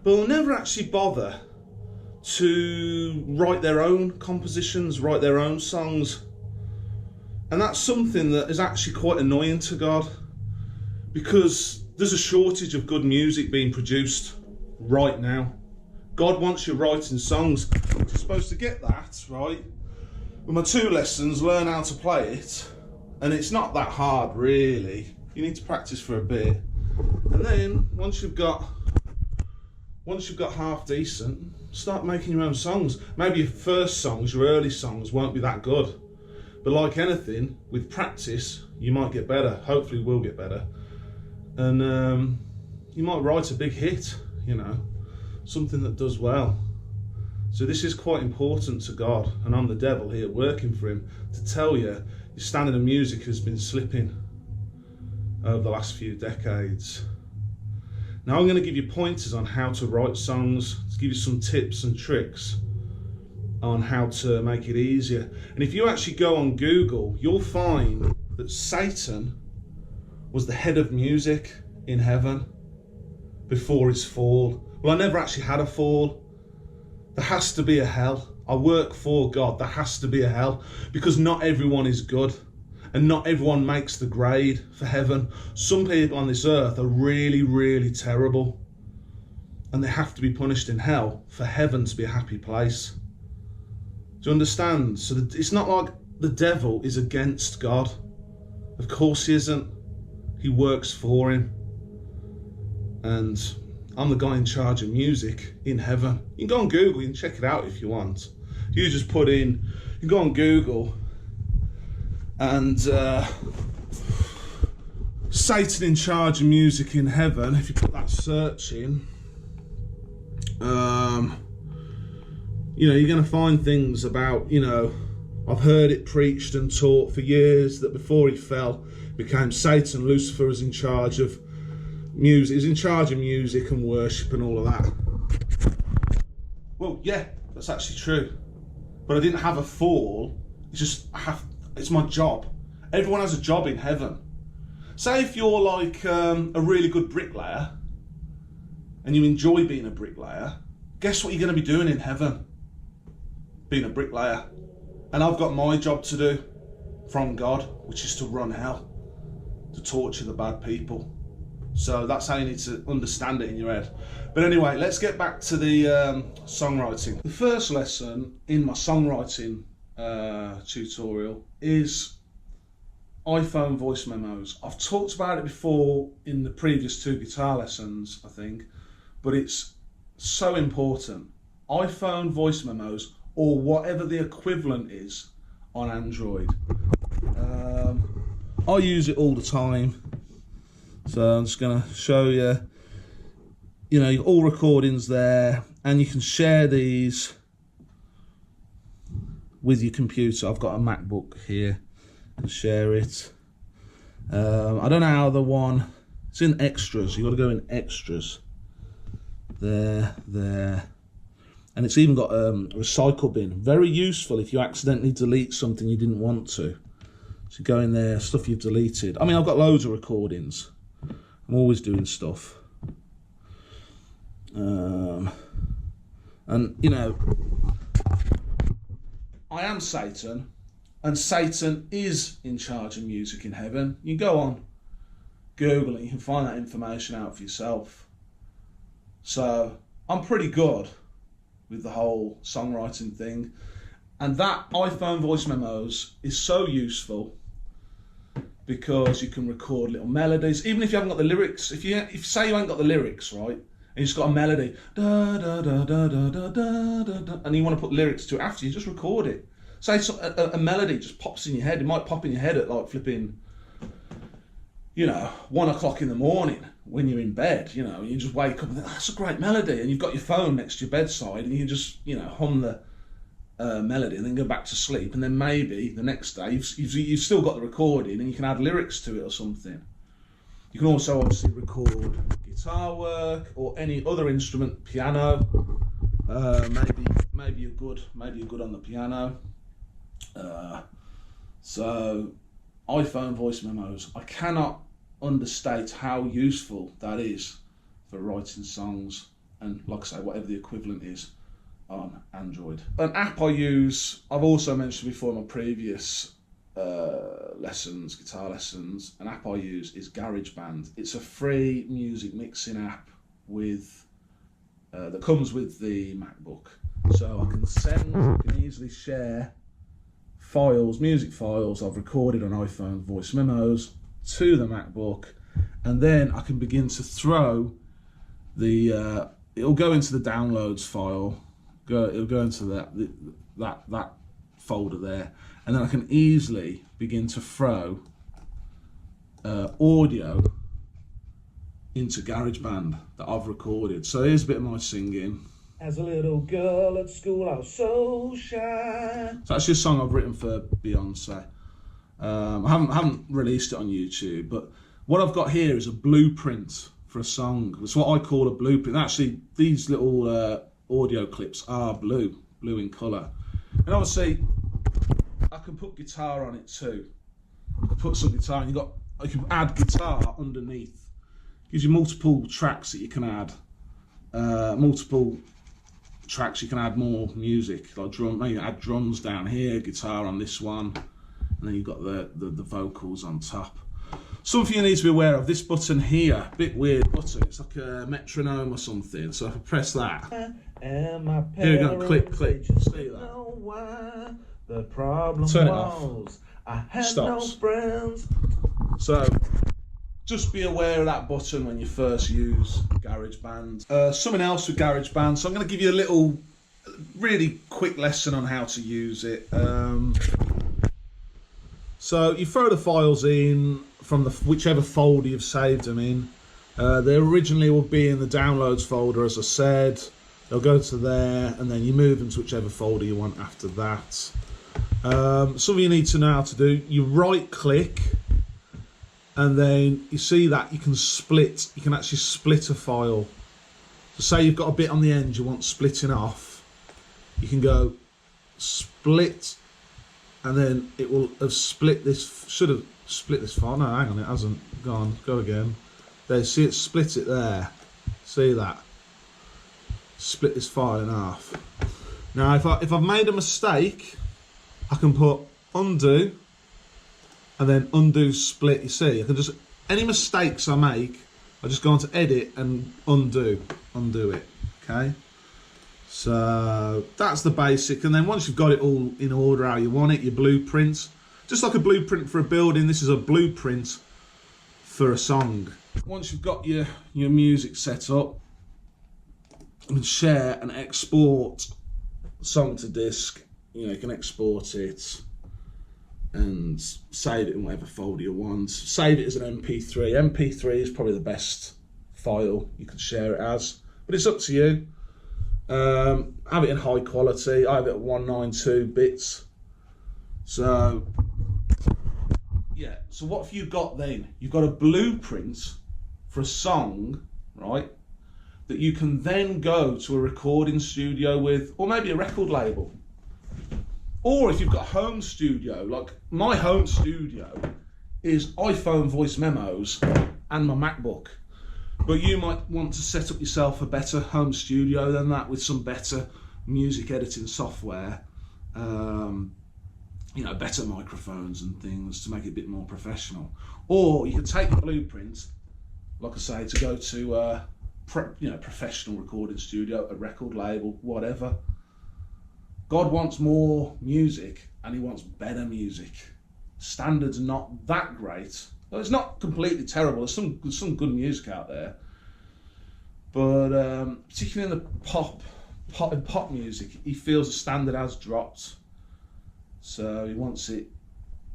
Speaker 1: but they'll never actually bother to write their own compositions, write their own songs. And that's something that is actually quite annoying to God, because there's a shortage of good music being produced right now. God wants you writing songs. You're supposed to get that, right? With my 2 lessons, learn how to play it. And it's not that hard, really. You need to practice for a bit. And then, once you've got half decent, start making your own songs. Maybe your first songs, your early songs, won't be that good. But like anything, with practice, you might get better. Hopefully you will get better. And you might write a big hit, something that does well. So this is quite important to God, and I'm the devil here working for him to tell you your standard of music has been slipping over the last few decades. Now I'm going to give you pointers on how to write songs, to give you some tips and tricks on how to make it easier. And if you actually go on Google, you'll find that Satan was the head of music in heaven before his fall. Well, I never actually had a fall. There has to be a hell. I work for God. There has to be a hell, because not everyone is good and not everyone makes the grade for heaven. Some people on this earth are really, really terrible, and they have to be punished in hell for heaven to be a happy place. Do you understand? So it's not like the devil is against God. Of course he isn't. He works for him. And I'm the guy in charge of music in heaven. You can go on Google, you can check it out if you want. You just put in, you can go on Google and Satan in charge of music in heaven, if you put that search in, you know, you're going to find things about, you know, I've heard it preached and taught for years that before he fell, became Satan, Lucifer was in charge of music. He's in charge of music and worship and all of that. Well, yeah, that's actually true. But I didn't have a fall. It's just, it's my job. Everyone has a job in heaven. Say if you're like a really good bricklayer and you enjoy being a bricklayer, guess what you're going to be doing in heaven? Being a bricklayer. And I've got my job to do from God, which is to run hell, to torture the bad people. So that's how you need to understand it in your head. But anyway, let's get back to the songwriting. The first lesson in my songwriting tutorial is iPhone voice memos. I've talked about it before in the previous 2 guitar lessons, I think, but it's so important. iPhone voice memos, or whatever the equivalent is on Android. I use it all the time. So I'm just going to show you, you know, all recordings there, and you can share these with your computer. I've got a MacBook here and share it. I don't know how the one, it's in extras. You've got to go in extras. There. And it's even got a recycle bin. Very useful if you accidentally delete something you didn't want to. So go in there, stuff you've deleted. I mean, I've got loads of recordings. I'm always doing stuff. And, you know, I am Satan, and Satan is in charge of music in heaven. You can go on Google and you can find that information out for yourself. So I'm pretty good with the whole songwriting thing, and that iPhone voice memos is so useful because you can record little melodies, even if you haven't got the lyrics. If you say you ain't got the lyrics, right, and you just got a melody, da da da da da da da da, and you want to put lyrics to it after, you just record it. Say a melody just pops in your head. It might pop in your head at like flipping, you know, 1 o'clock in the morning when you're in bed, you know, you just wake up and think, that's a great melody, and you've got your phone next to your bedside and you just, you know, hum the melody and then go back to sleep, and then maybe the next day you've still got the recording and you can add lyrics to it or something. You can also obviously record guitar work or any other instrument, piano. Maybe you're good on the piano. So iPhone voice memos, I cannot understate how useful that is for writing songs, and like I say, whatever the equivalent is on Android. An app I use, I've also mentioned before in my previous lessons, guitar lessons, an app I use is GarageBand. It's a free music mixing app with that comes with the MacBook. So I can easily share files, music files I've recorded on iPhone voice memos to the MacBook, and then I can begin to throw the it'll go into the downloads file, it'll go into that folder there, and then I can easily begin to throw audio into GarageBand that I've recorded. So here's a bit of my singing. As a little girl at school, I was so shy. It's actually a song I've written for Beyonce. I haven't released it on YouTube, but what I've got here is a blueprint for a song. It's what I call a blueprint. Actually, these little audio clips are blue in colour. And obviously, I can put guitar on it too. I can put some guitar, and you can add guitar underneath. Gives you multiple tracks that you can add. Multiple tracks you can add more music, like drum. You can add drums down here, guitar on this one, and then you've got the vocals on top. Something you need to be aware of, this button here, bit weird button, it's like a metronome or something. So if I press that, here we go, click, see that? The problem turn it off. I had stops. No friends. So just be aware of that button when you first use GarageBand. Something else with GarageBand, so I'm going to give you a little, really quick lesson on how to use it. So you throw the files in from the whichever folder you've saved them in. They originally will be in the downloads folder, as I said. They'll go to there, and then you move them to whichever folder you want after that. Something you need to know how to do, you right click, and then you see that you can split, you can actually split a file. So say you've got a bit on the end you want splitting off, you can go split, and then it will have split this, should have split this file, no hang on, it hasn't, go again. There, see it split it there, see that? Split this file in half. Now if I've made a mistake, I can put undo and then undo split. You see, I can just, any mistakes I make, I just go on to edit and undo it. Okay, so that's the basic. And then once you've got it all in order how you want it, your blueprints, just like a blueprint for a building, this is a blueprint for a song. Once you've got your music set up, you can share and export song to disk. You know, you can export it and save it in whatever folder you want. Save it as an MP3. MP3 is probably the best file you can share it as, but it's up to you. Have it in high quality. I have it at 192 bits. So, yeah. So what have you got then? You've got a blueprint for a song, right? That you can then go to a recording studio with, or maybe a record label. Or if you've got a home studio, like my home studio is iPhone voice memos and my MacBook. But you might want to set up yourself a better home studio than that with some better music editing software. You know, better microphones and things to make it a bit more professional. Or you could take the blueprint, like I say, to go to professional recording studio, a record label, whatever. God wants more music, and he wants better music. Standards are not that great. Well, it's not completely terrible. There's some good music out there, but particularly in the pop music, he feels the standard has dropped, so he wants it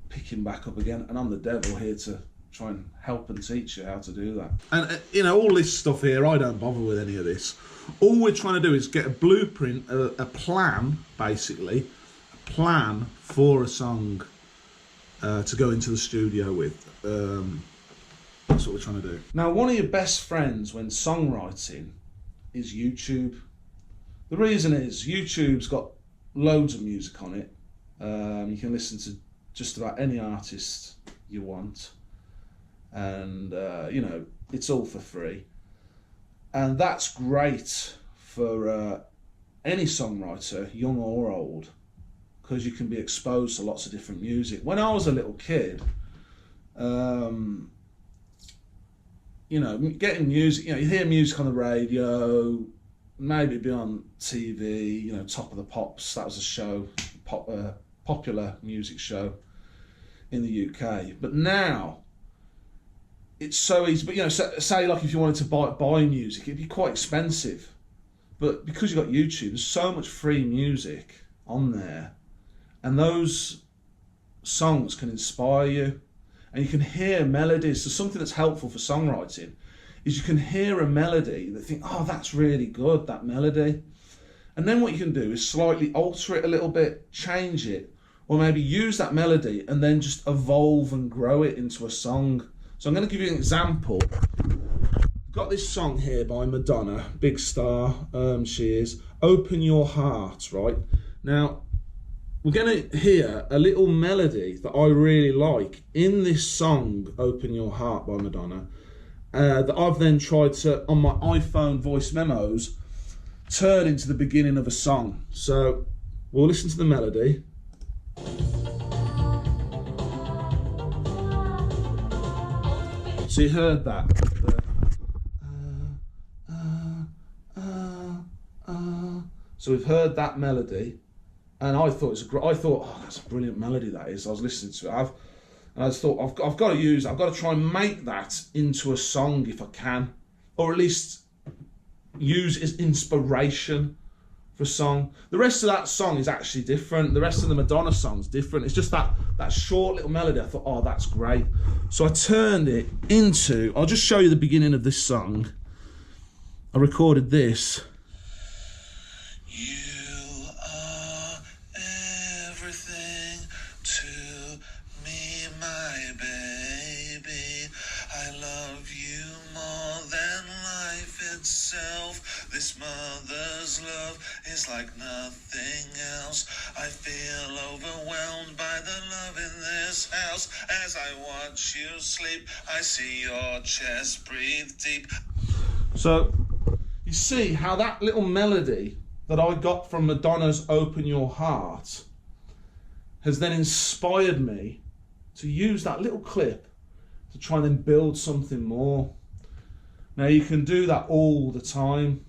Speaker 1: picking back up again. And I'm the devil here to try and help and teach you how to do that. And you know, all this stuff here, I don't bother with any of this. All we're trying to do is get a blueprint, a plan, basically, a plan for a song to go into the studio with. That's what we're trying to do. Now, one of your best friends when songwriting is YouTube. The reason is YouTube's got loads of music on it. You can listen to just about any artist you want. And you know, it's all for free, and that's great for any songwriter, young or old, because you can be exposed to lots of different music. When I was a little kid, you know, getting music, you know, you hear music on the radio, maybe it'd be on TV, you know, Top of the Pops, that was a show, popular music show in the UK. But now it's so easy. But you know, say like if you wanted to buy music, it'd be quite expensive. But because you've got YouTube, there's so much free music on there, and those songs can inspire you, and you can hear melodies. So something that's helpful for songwriting is you can hear a melody that think, oh, that's really good, that melody. And then what you can do is slightly alter it a little bit, change it, or maybe use that melody and then just evolve and grow it into a song. So I'm going to give you an example. I've got this song here by Madonna, big star, she is, Open Your Heart, right? Now, we're going to hear a little melody that I really like in this song, Open Your Heart by Madonna, that I've then tried to, on my iPhone voice memos, turn into the beginning of a song. So we'll listen to the melody. So you heard that. So we've heard that melody, and I thought oh, that's a brilliant melody that is. I was listening to it, and I thought I've got to try and make that into a song if I can, or at least use it as inspiration for a song. The rest of that song is actually different. The rest of the Madonna song's different. It's just that short little melody. I thought, oh, that's great. So I turned it into, I'll just show you the beginning of this song. I recorded this. You are everything to me, my baby. I love you more than life itself. This mother's love is like nothing else. I feel overwhelmed by the love in this house. As I watch you sleep, I see your chest breathe deep. So you see how that little melody that I got from Madonna's Open Your Heart has then inspired me to use that little clip to try and then build something more. Now you can do that all the time.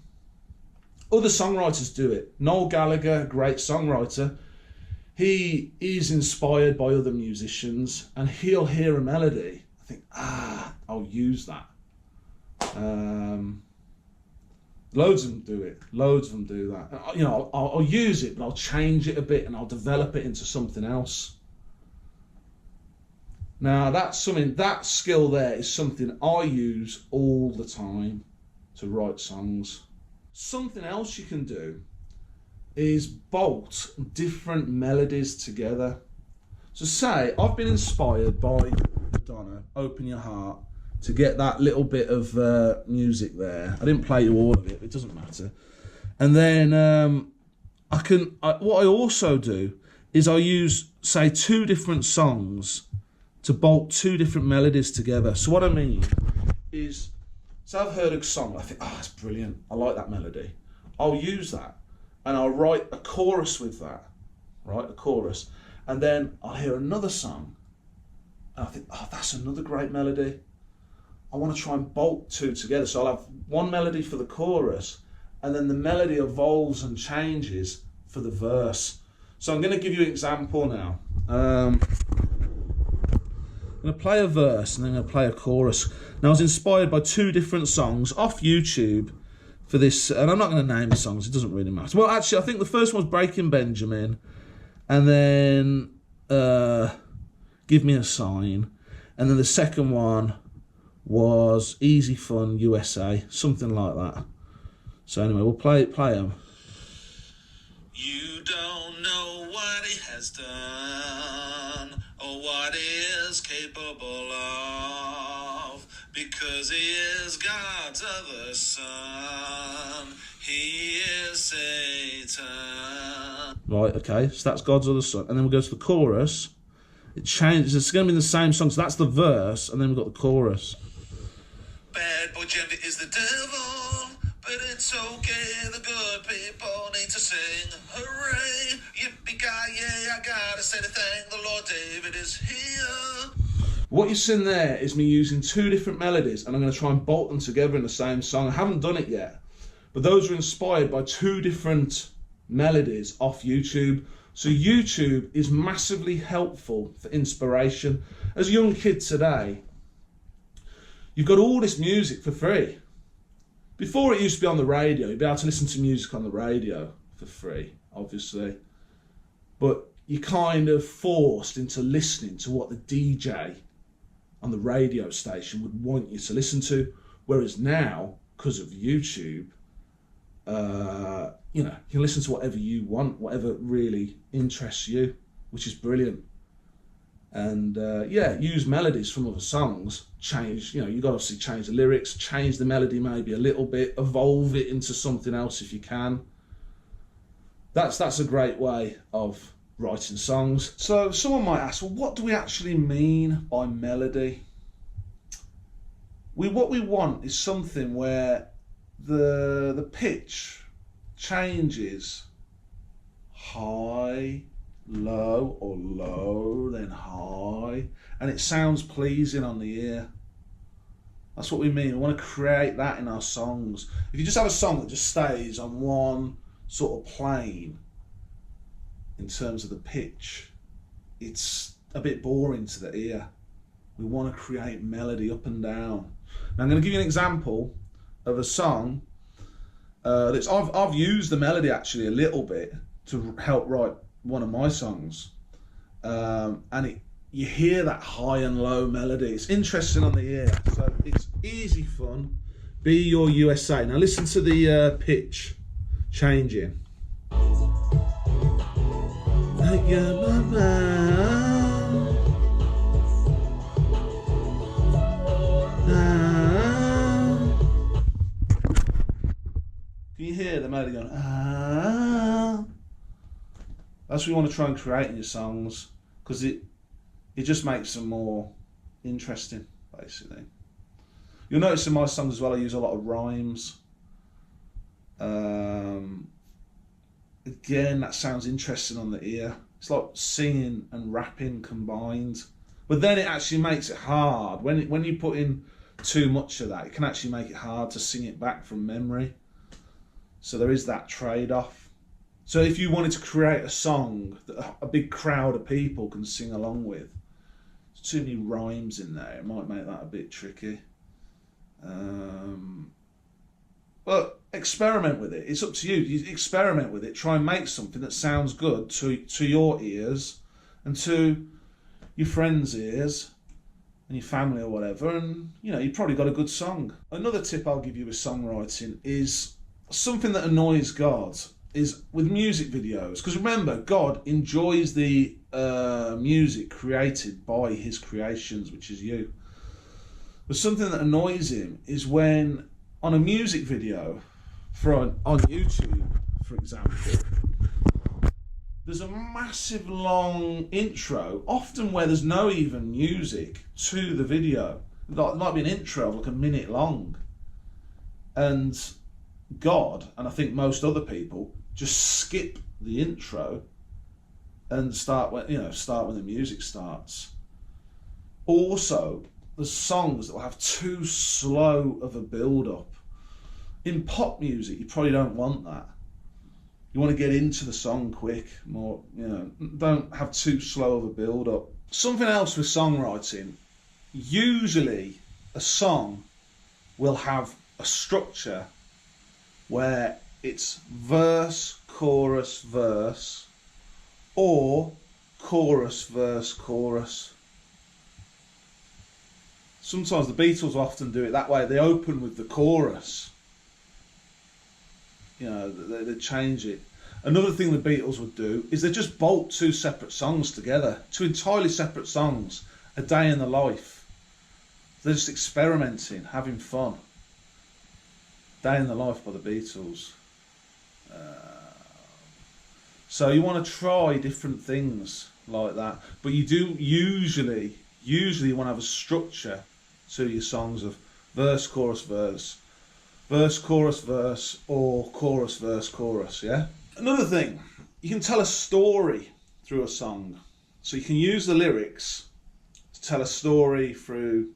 Speaker 1: Other songwriters do it. Noel Gallagher, great songwriter, he is inspired by other musicians and he'll hear a melody. I think, I'll use that. Loads of them do it. Loads of them do that. You know, I'll use it, but I'll change it a bit and I'll develop it into something else. Now that's something, that skill there is something I use all the time to write songs. Something else you can do is bolt different melodies together. So say I've been inspired by Madonna, Open Your Heart, to get that little bit of music there. I didn't play you all of it, it doesn't matter. And then what I also do is I use, say, 2 different songs to bolt 2 different melodies together. So what I mean is, so I've heard a song, I think, that's brilliant, I like that melody. I'll use that and I'll write a chorus with that, right, a chorus. And then I'll hear another song and I think, that's another great melody. I want to try and bolt 2 together. So I'll have one melody for the chorus and then the melody evolves and changes for the verse. So I'm going to give you an example now. I'm going to play a verse and then I'm going to play a chorus. Now I was inspired by 2 different songs off YouTube for this, and I'm not going to name the songs, it doesn't really matter. Well, actually, I think the first one was Breaking Benjamin, and then Give Me a Sign, and then the second one was Easy Fun USA, something like that. So anyway, we'll play them. You don't know what he has done or what he is capable of, because he is God's other son. He is Satan. Right, okay, so that's God's other son. And then we'll go to the chorus. It changes, it's going to be the same song, so that's the verse, and then we've got the chorus. Bad boy Jenvey is the devil, but it's okay, the good people need to sing. Hooray, yippee-ki-yay, I gotta say the thing, the Lord David is here. What you're seeing there is me using 2 different melodies, and I'm going to try and bolt them together in the same song. I haven't done it yet, but those are inspired by 2 different melodies off YouTube. So YouTube is massively helpful for inspiration. As a young kid today, you've got all this music for free. Before it used to be on the radio, you'd be able to listen to music on the radio for free, obviously. But you're kind of forced into listening to what the DJ on the radio station would want you to listen to. Whereas now, because of YouTube, you know, you can listen to whatever you want, whatever really interests you, which is brilliant. And yeah, use melodies from other songs, change, you know, you've got to obviously change the lyrics, change the melody maybe a little bit, evolve it into something else if you can. That's a great way of writing songs. So someone might ask, well, what do we actually mean by melody? What we want is something where the pitch changes high, low, or low, then high, and it sounds pleasing on the ear. That's what we mean. We want to create that in our songs. If you just have a song that just stays on one sort of plane in terms of the pitch, it's a bit boring to the ear. We want to create melody up and down. Now I'm going to give you an example of a song I've used the melody actually a little bit to help write one of my songs, and you hear that high and low melody. It's interesting on the ear, so it's easy fun. Be Your USA. Now listen to the pitch changing. Like your mama. Can you hear the melody going? That's what you want to try and create in your songs, because it just makes them more interesting, basically. You'll notice in my songs as well, I use a lot of rhymes. Again, that sounds interesting on the ear. It's like singing and rapping combined. But then it actually makes it hard. When you put in too much of that, it can actually make it hard to sing it back from memory. So there is that trade-off. So if you wanted to create a song that a big crowd of people can sing along with, there's too many rhymes in there. It might make that a bit tricky. But experiment with it. It's up to you. You experiment with it. Try and make something that sounds good to your ears and to your friends' ears and your family or whatever. And you've probably got a good song. Another tip I'll give you with songwriting is something that annoys God is with music videos. Because remember, God enjoys the music created by his creations, which is you. But something that annoys him is when on a music video on YouTube, for example, there's a massive long intro, often where there's no even music to the video. It might be an intro of like a minute long. And God, and I think most other people, just skip the intro and start when the music starts. Also, there's songs that will have too slow of a build-up. In pop music, you probably don't want that. You want to get into the song quick, more, don't have too slow of a build-up. Something else with songwriting, usually a song will have a structure where it's verse, chorus, verse, or chorus, verse, chorus. Sometimes the Beatles often do it that way. They open with the chorus. They change it. Another thing the Beatles would do is they just bolt two separate songs together, two entirely separate songs, A Day in the Life. They're just experimenting, having fun. Day in the Life by the Beatles. So you want to try different things like that, but you do usually you want to have a structure to your songs of verse, chorus, verse, verse, chorus, verse, or chorus, verse, chorus. Yeah. Another thing, you can tell a story through a song, so you can use the lyrics to tell a story through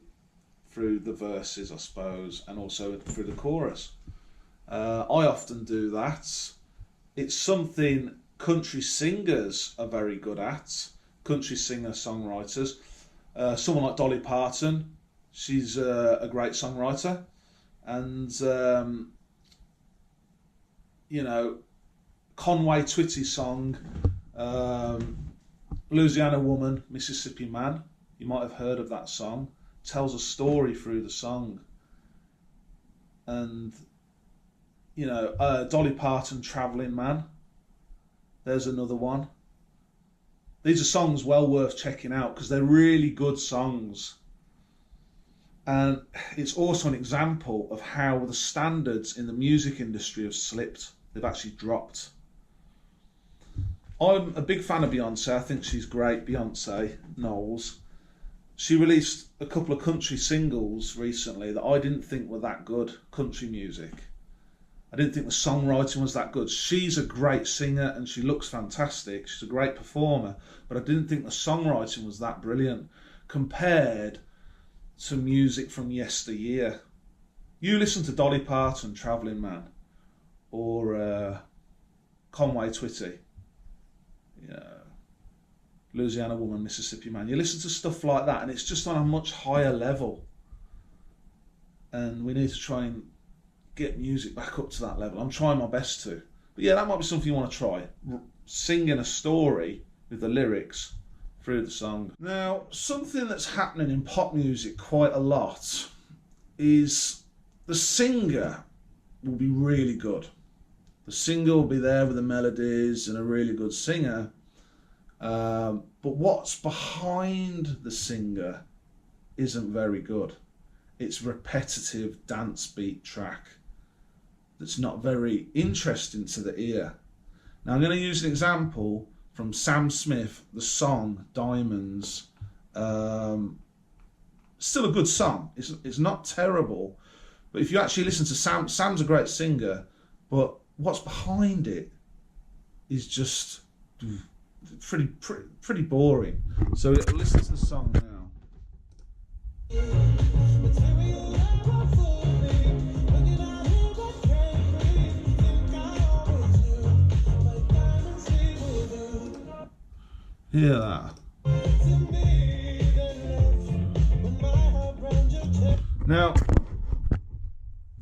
Speaker 1: the verses, I suppose, and also through the chorus. I often do that. It's something country singers are very good at. Country singer-songwriters. Someone like Dolly Parton, she's a great songwriter. And, Conway Twitty's song, Louisiana Woman, Mississippi Man, you might have heard of that song, tells a story through the song. And, Dolly Parton, Travelling Man, there's another one. These are songs well worth checking out because they're really good songs. And it's also an example of how the standards in the music industry have slipped. They've actually dropped. I'm a big fan of Beyonce. I think she's great, Beyonce Knowles. She released a couple of country singles recently that I didn't think were that good, country music. I didn't think the songwriting was that good. She's a great singer and she looks fantastic. She's a great performer, but I didn't think the songwriting was that brilliant compared to music from yesteryear. You listen to Dolly Parton, Travelling Man, or Conway Twitty, Louisiana Woman, Mississippi Man. You listen to stuff like that and it's just on a much higher level. And we need to try and get music back up to that level. I'm trying my best to. But yeah, that might be something you want to try. Singing a story with the lyrics through the song. Now, something that's happening in pop music quite a lot is the singer will be really good. The singer will be there with the melodies and a really good singer. But what's behind the singer isn't very good. It's repetitive dance beat track that's not very interesting to the ear. Now I'm going to use an example from Sam Smith, the song Diamonds. Still a good song. It's not terrible, but if you actually listen to Sam's a great singer, but what's behind it is just pretty boring. So listen to the song now. Hear that? Now,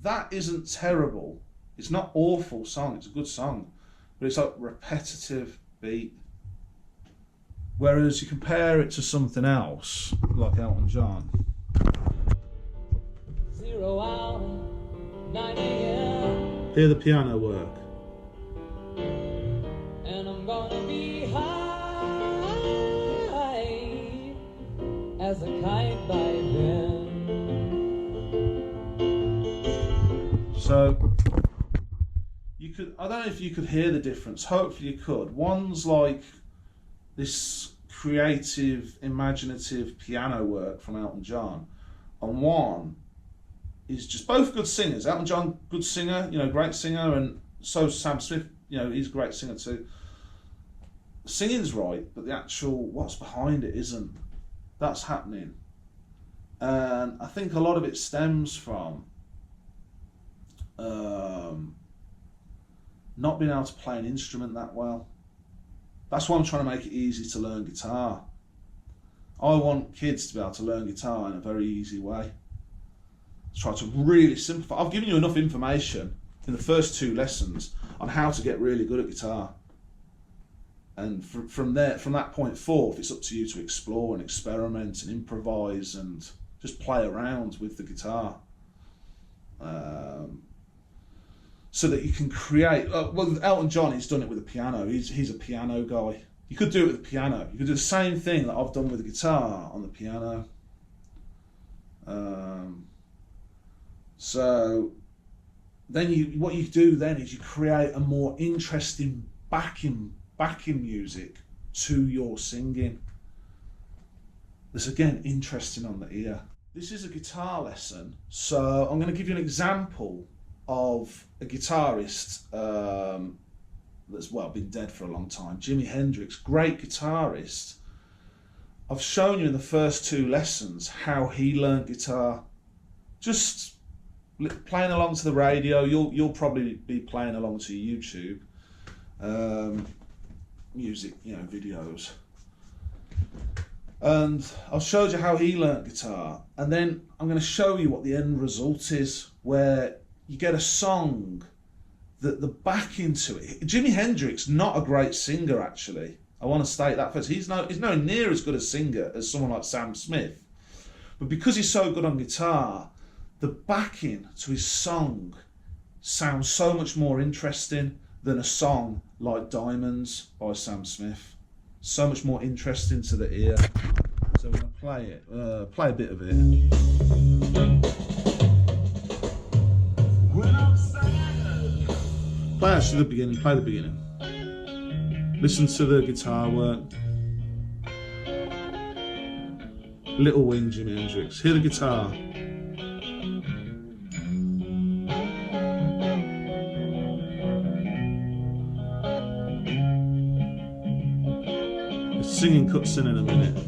Speaker 1: that isn't terrible. It's not awful song. It's a good song, but it's like repetitive beat. Whereas you compare it to something else, like Elton John.
Speaker 2: 0 hour, 9 a.m.
Speaker 1: Hear the piano work.
Speaker 2: And I'm gonna be high as a kite by then.
Speaker 1: So you could, I don't know if you could hear the difference. Hopefully you could. One's like this creative, imaginative piano work from Elton John, and one is just both good singers. Elton John, good singer, great singer, and so Sam Smith, he's a great singer too. The singing's right, but the actual what's behind it isn't. That's happening, and I think a lot of it stems from not being able to play an instrument that well. That's why I'm trying to make it easy to learn guitar. I want kids to be able to learn guitar in a very easy way. Try to really simplify. I've given you enough information in the first 2 lessons on how to get really good at guitar. And from that point forth, it's up to you to explore and experiment and improvise and just play around with the guitar. So that you can create, well, Elton John, he's done it with the piano. He's a piano guy. You could do it with the piano. You could do the same thing that I've done with the guitar on the piano. So then what you do then is you create a more interesting backing music to your singing. That's again interesting on the ear. This is a guitar lesson, so I'm going to give you an example of a guitarist that's been dead for a long time, Jimi Hendrix, great guitarist. I've shown you in the first 2 lessons how he learned guitar, just playing along to the radio. You'll probably be playing along to YouTube music, videos. And I've showed you how he learnt guitar, and then I'm going to show you what the end result is, where you get a song that the backing to it. Jimi Hendrix, not a great singer actually. I want to state that first. He's nowhere near as good a singer as someone like Sam Smith. But because he's so good on guitar, the backing to his song sounds so much more interesting than a song like Diamonds by Sam Smith. So much more interesting to the ear. So we're going to play it, play a bit of it. Play actually the beginning, play the beginning. Listen to the guitar work. Little Wing, Jimi Hendrix. Hear the guitar. The singing cuts in a minute.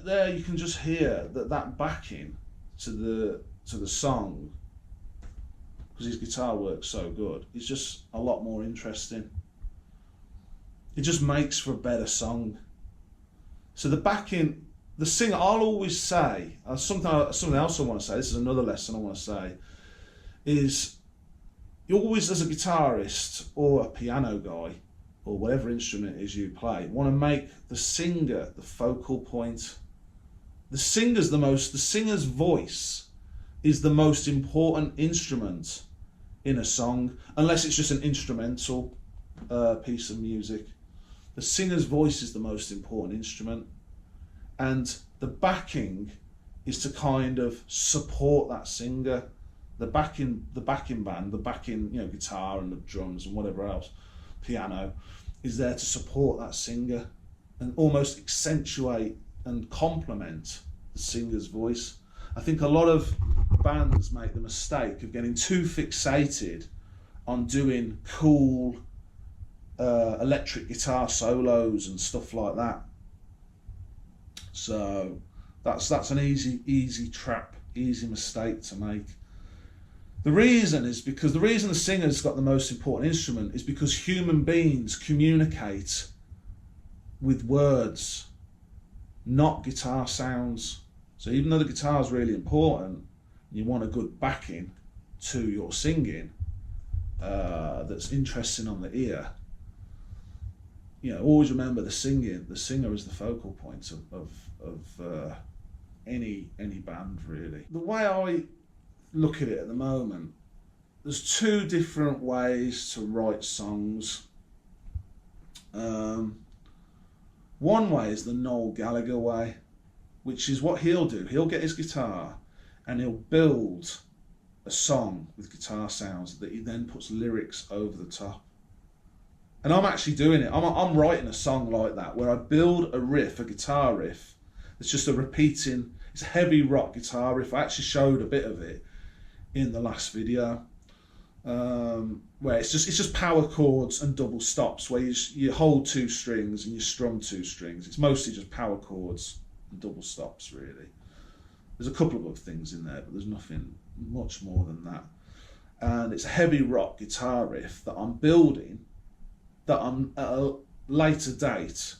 Speaker 1: There you can just hear that backing to the song, because his guitar works so good, it's just a lot more interesting. it just makes for a better song. So the backing, the singer, I'll always say, something else I want to say, this is another lesson I want to say, is you always, as a guitarist or a piano guy, or whatever instrument it is you play, want to make the singer the focal point. The singer's voice is the most important instrument in a song, unless it's just an instrumental piece of music. The singer's voice is the most important instrument, and the backing is to kind of support that singer. The backing band, the backing, guitar and the drums and whatever else, piano, is there to support that singer and almost accentuate and complement the singer's voice. I think a lot of bands make the mistake of getting too fixated on doing cool electric guitar solos and stuff like that. So that's an easy trap, easy mistake to make. The reason the singer's got the most important instrument is because human beings communicate with words, not guitar sounds. So even though the guitar is really important, you want a good backing to your singing that's interesting on the ear. Always remember the singer is the focal point of any band, really. The way I look at it at the moment, there's two different ways to write songs. One way is the Noel Gallagher way, which is what he'll do. He'll get his guitar and he'll build a song with guitar sounds that he then puts lyrics over the top. And I'm actually doing it. I'm writing a song like that, where I build a riff, a guitar riff. It's just a repeating, it's a heavy rock guitar riff. I actually showed a bit of it in the last video, where it's just power chords and double stops, where you hold two strings and you strum two strings. It's mostly just power chords and double stops, really. There's a couple of other things in there, but there's nothing much more than that. And it's a heavy rock guitar riff that I'm building, that I'm at a later date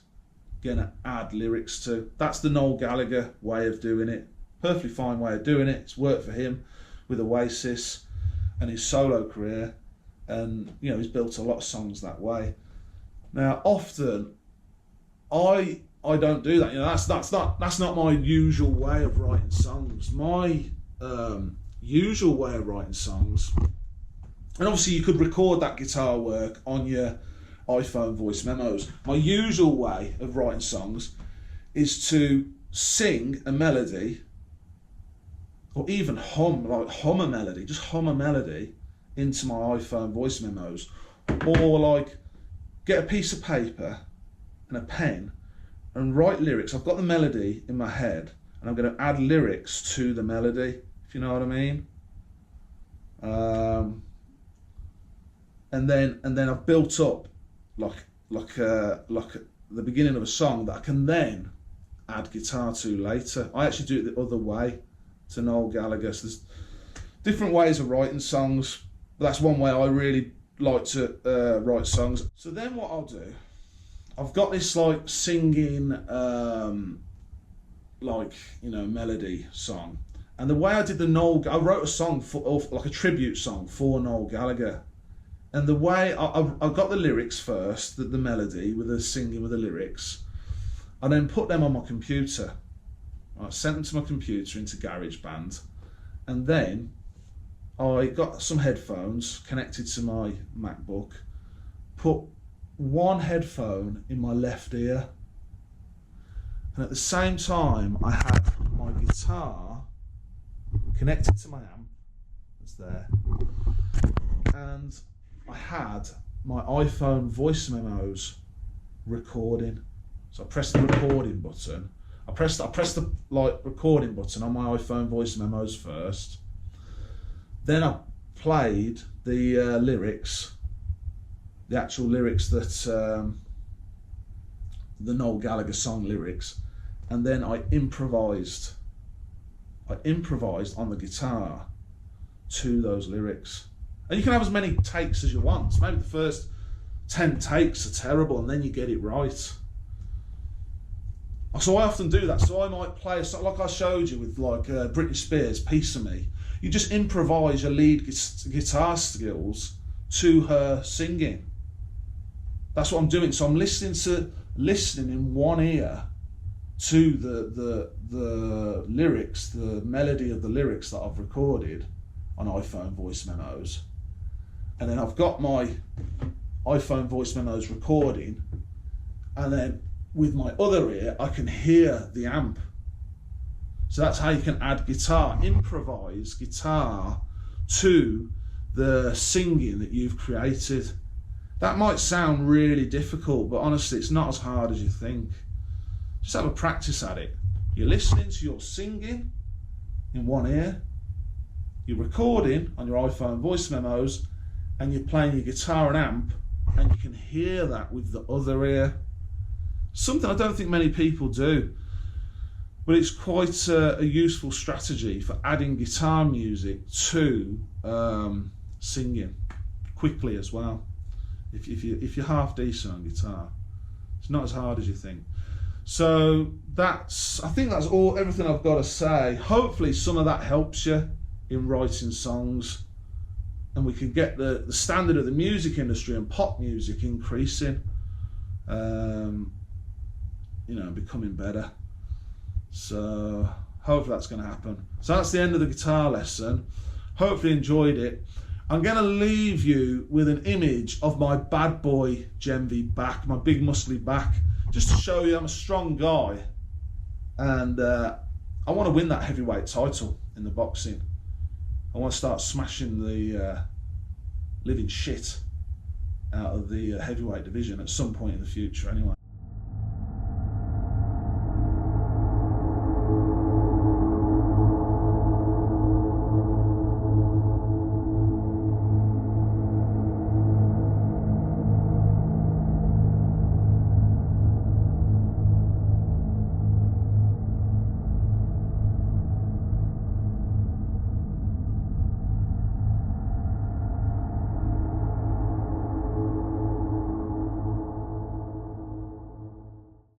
Speaker 1: gonna add lyrics to. That's the Noel Gallagher way of doing it. Perfectly fine way of doing it. It's worked for him with Oasis and his solo career, and he's built a lot of songs that way. Now, often I don't do that. That's not my usual way of writing songs. My usual way of writing songs, and obviously you could record that guitar work on your iPhone voice memos. My usual way of writing songs is to sing a melody, or even hum a melody, just hum a melody into my iPhone voice memos, or like get a piece of paper and a pen and write lyrics. I've got the melody in my head and I'm going to add lyrics to the melody, if you know what I mean. And then I've built up like the beginning of a song that I can then add guitar to later. I actually do it the other way to Noel Gallagher. So there's different ways of writing songs, but that's one way I really like to write songs. So then what I'll do, I've got this like singing melody song, and the way I did I wrote a song like a tribute song for Noel Gallagher. And the way I've got the lyrics first, the melody with the singing with the lyrics, I then put them on my computer. I sent them to my computer into GarageBand, and then I got some headphones connected to my MacBook, put one headphone in my left ear, and at the same time I had my guitar connected to my amp, that's there, and I had my iPhone voice memos recording. So I pressed the recording button. I pressed the recording button on my iPhone voice memos first. Then I played the lyrics, the actual lyrics that the Noel Gallagher song lyrics, and then I improvised on the guitar to those lyrics. And you can have as many takes as you want. So maybe the first 10 takes are terrible, and then you get it right. So I often do that. So I might play a song like I showed you with like Britney Spears' Piece of Me. You just improvise your lead guitar skills to her singing. That's what I'm doing. So I'm listening in one ear to the lyrics, the melody of the lyrics that I've recorded on iPhone voice memos, and then I've got my iPhone voice memos recording, and then with my other ear I can hear the amp. So that's how you can add guitar, improvise guitar to the singing that you've created. That might sound really difficult, but honestly it's not as hard as you think. Just have a practice at it. You're listening to your singing in one ear, you're recording on your iPhone voice memos, and you're playing your guitar and amp, and you can hear that with the other ear. Something I don't think many people do, but it's quite a useful strategy for adding guitar music to singing quickly as well. If you're half decent on guitar, it's not as hard as you think. So I think that's everything I've got to say. Hopefully some of that helps you in writing songs, and we can get the standard of the music industry and pop music increasing, becoming better. So hopefully that's going to happen. So that's the end of the guitar lesson. Hopefully you enjoyed it. I'm going to leave you with an image of my bad boy Jenvey back, my big muscly back, just to show you I'm a strong guy, and I want to win that heavyweight title in the boxing. I want to start smashing the living shit out of the heavyweight division at some point in the future anyway.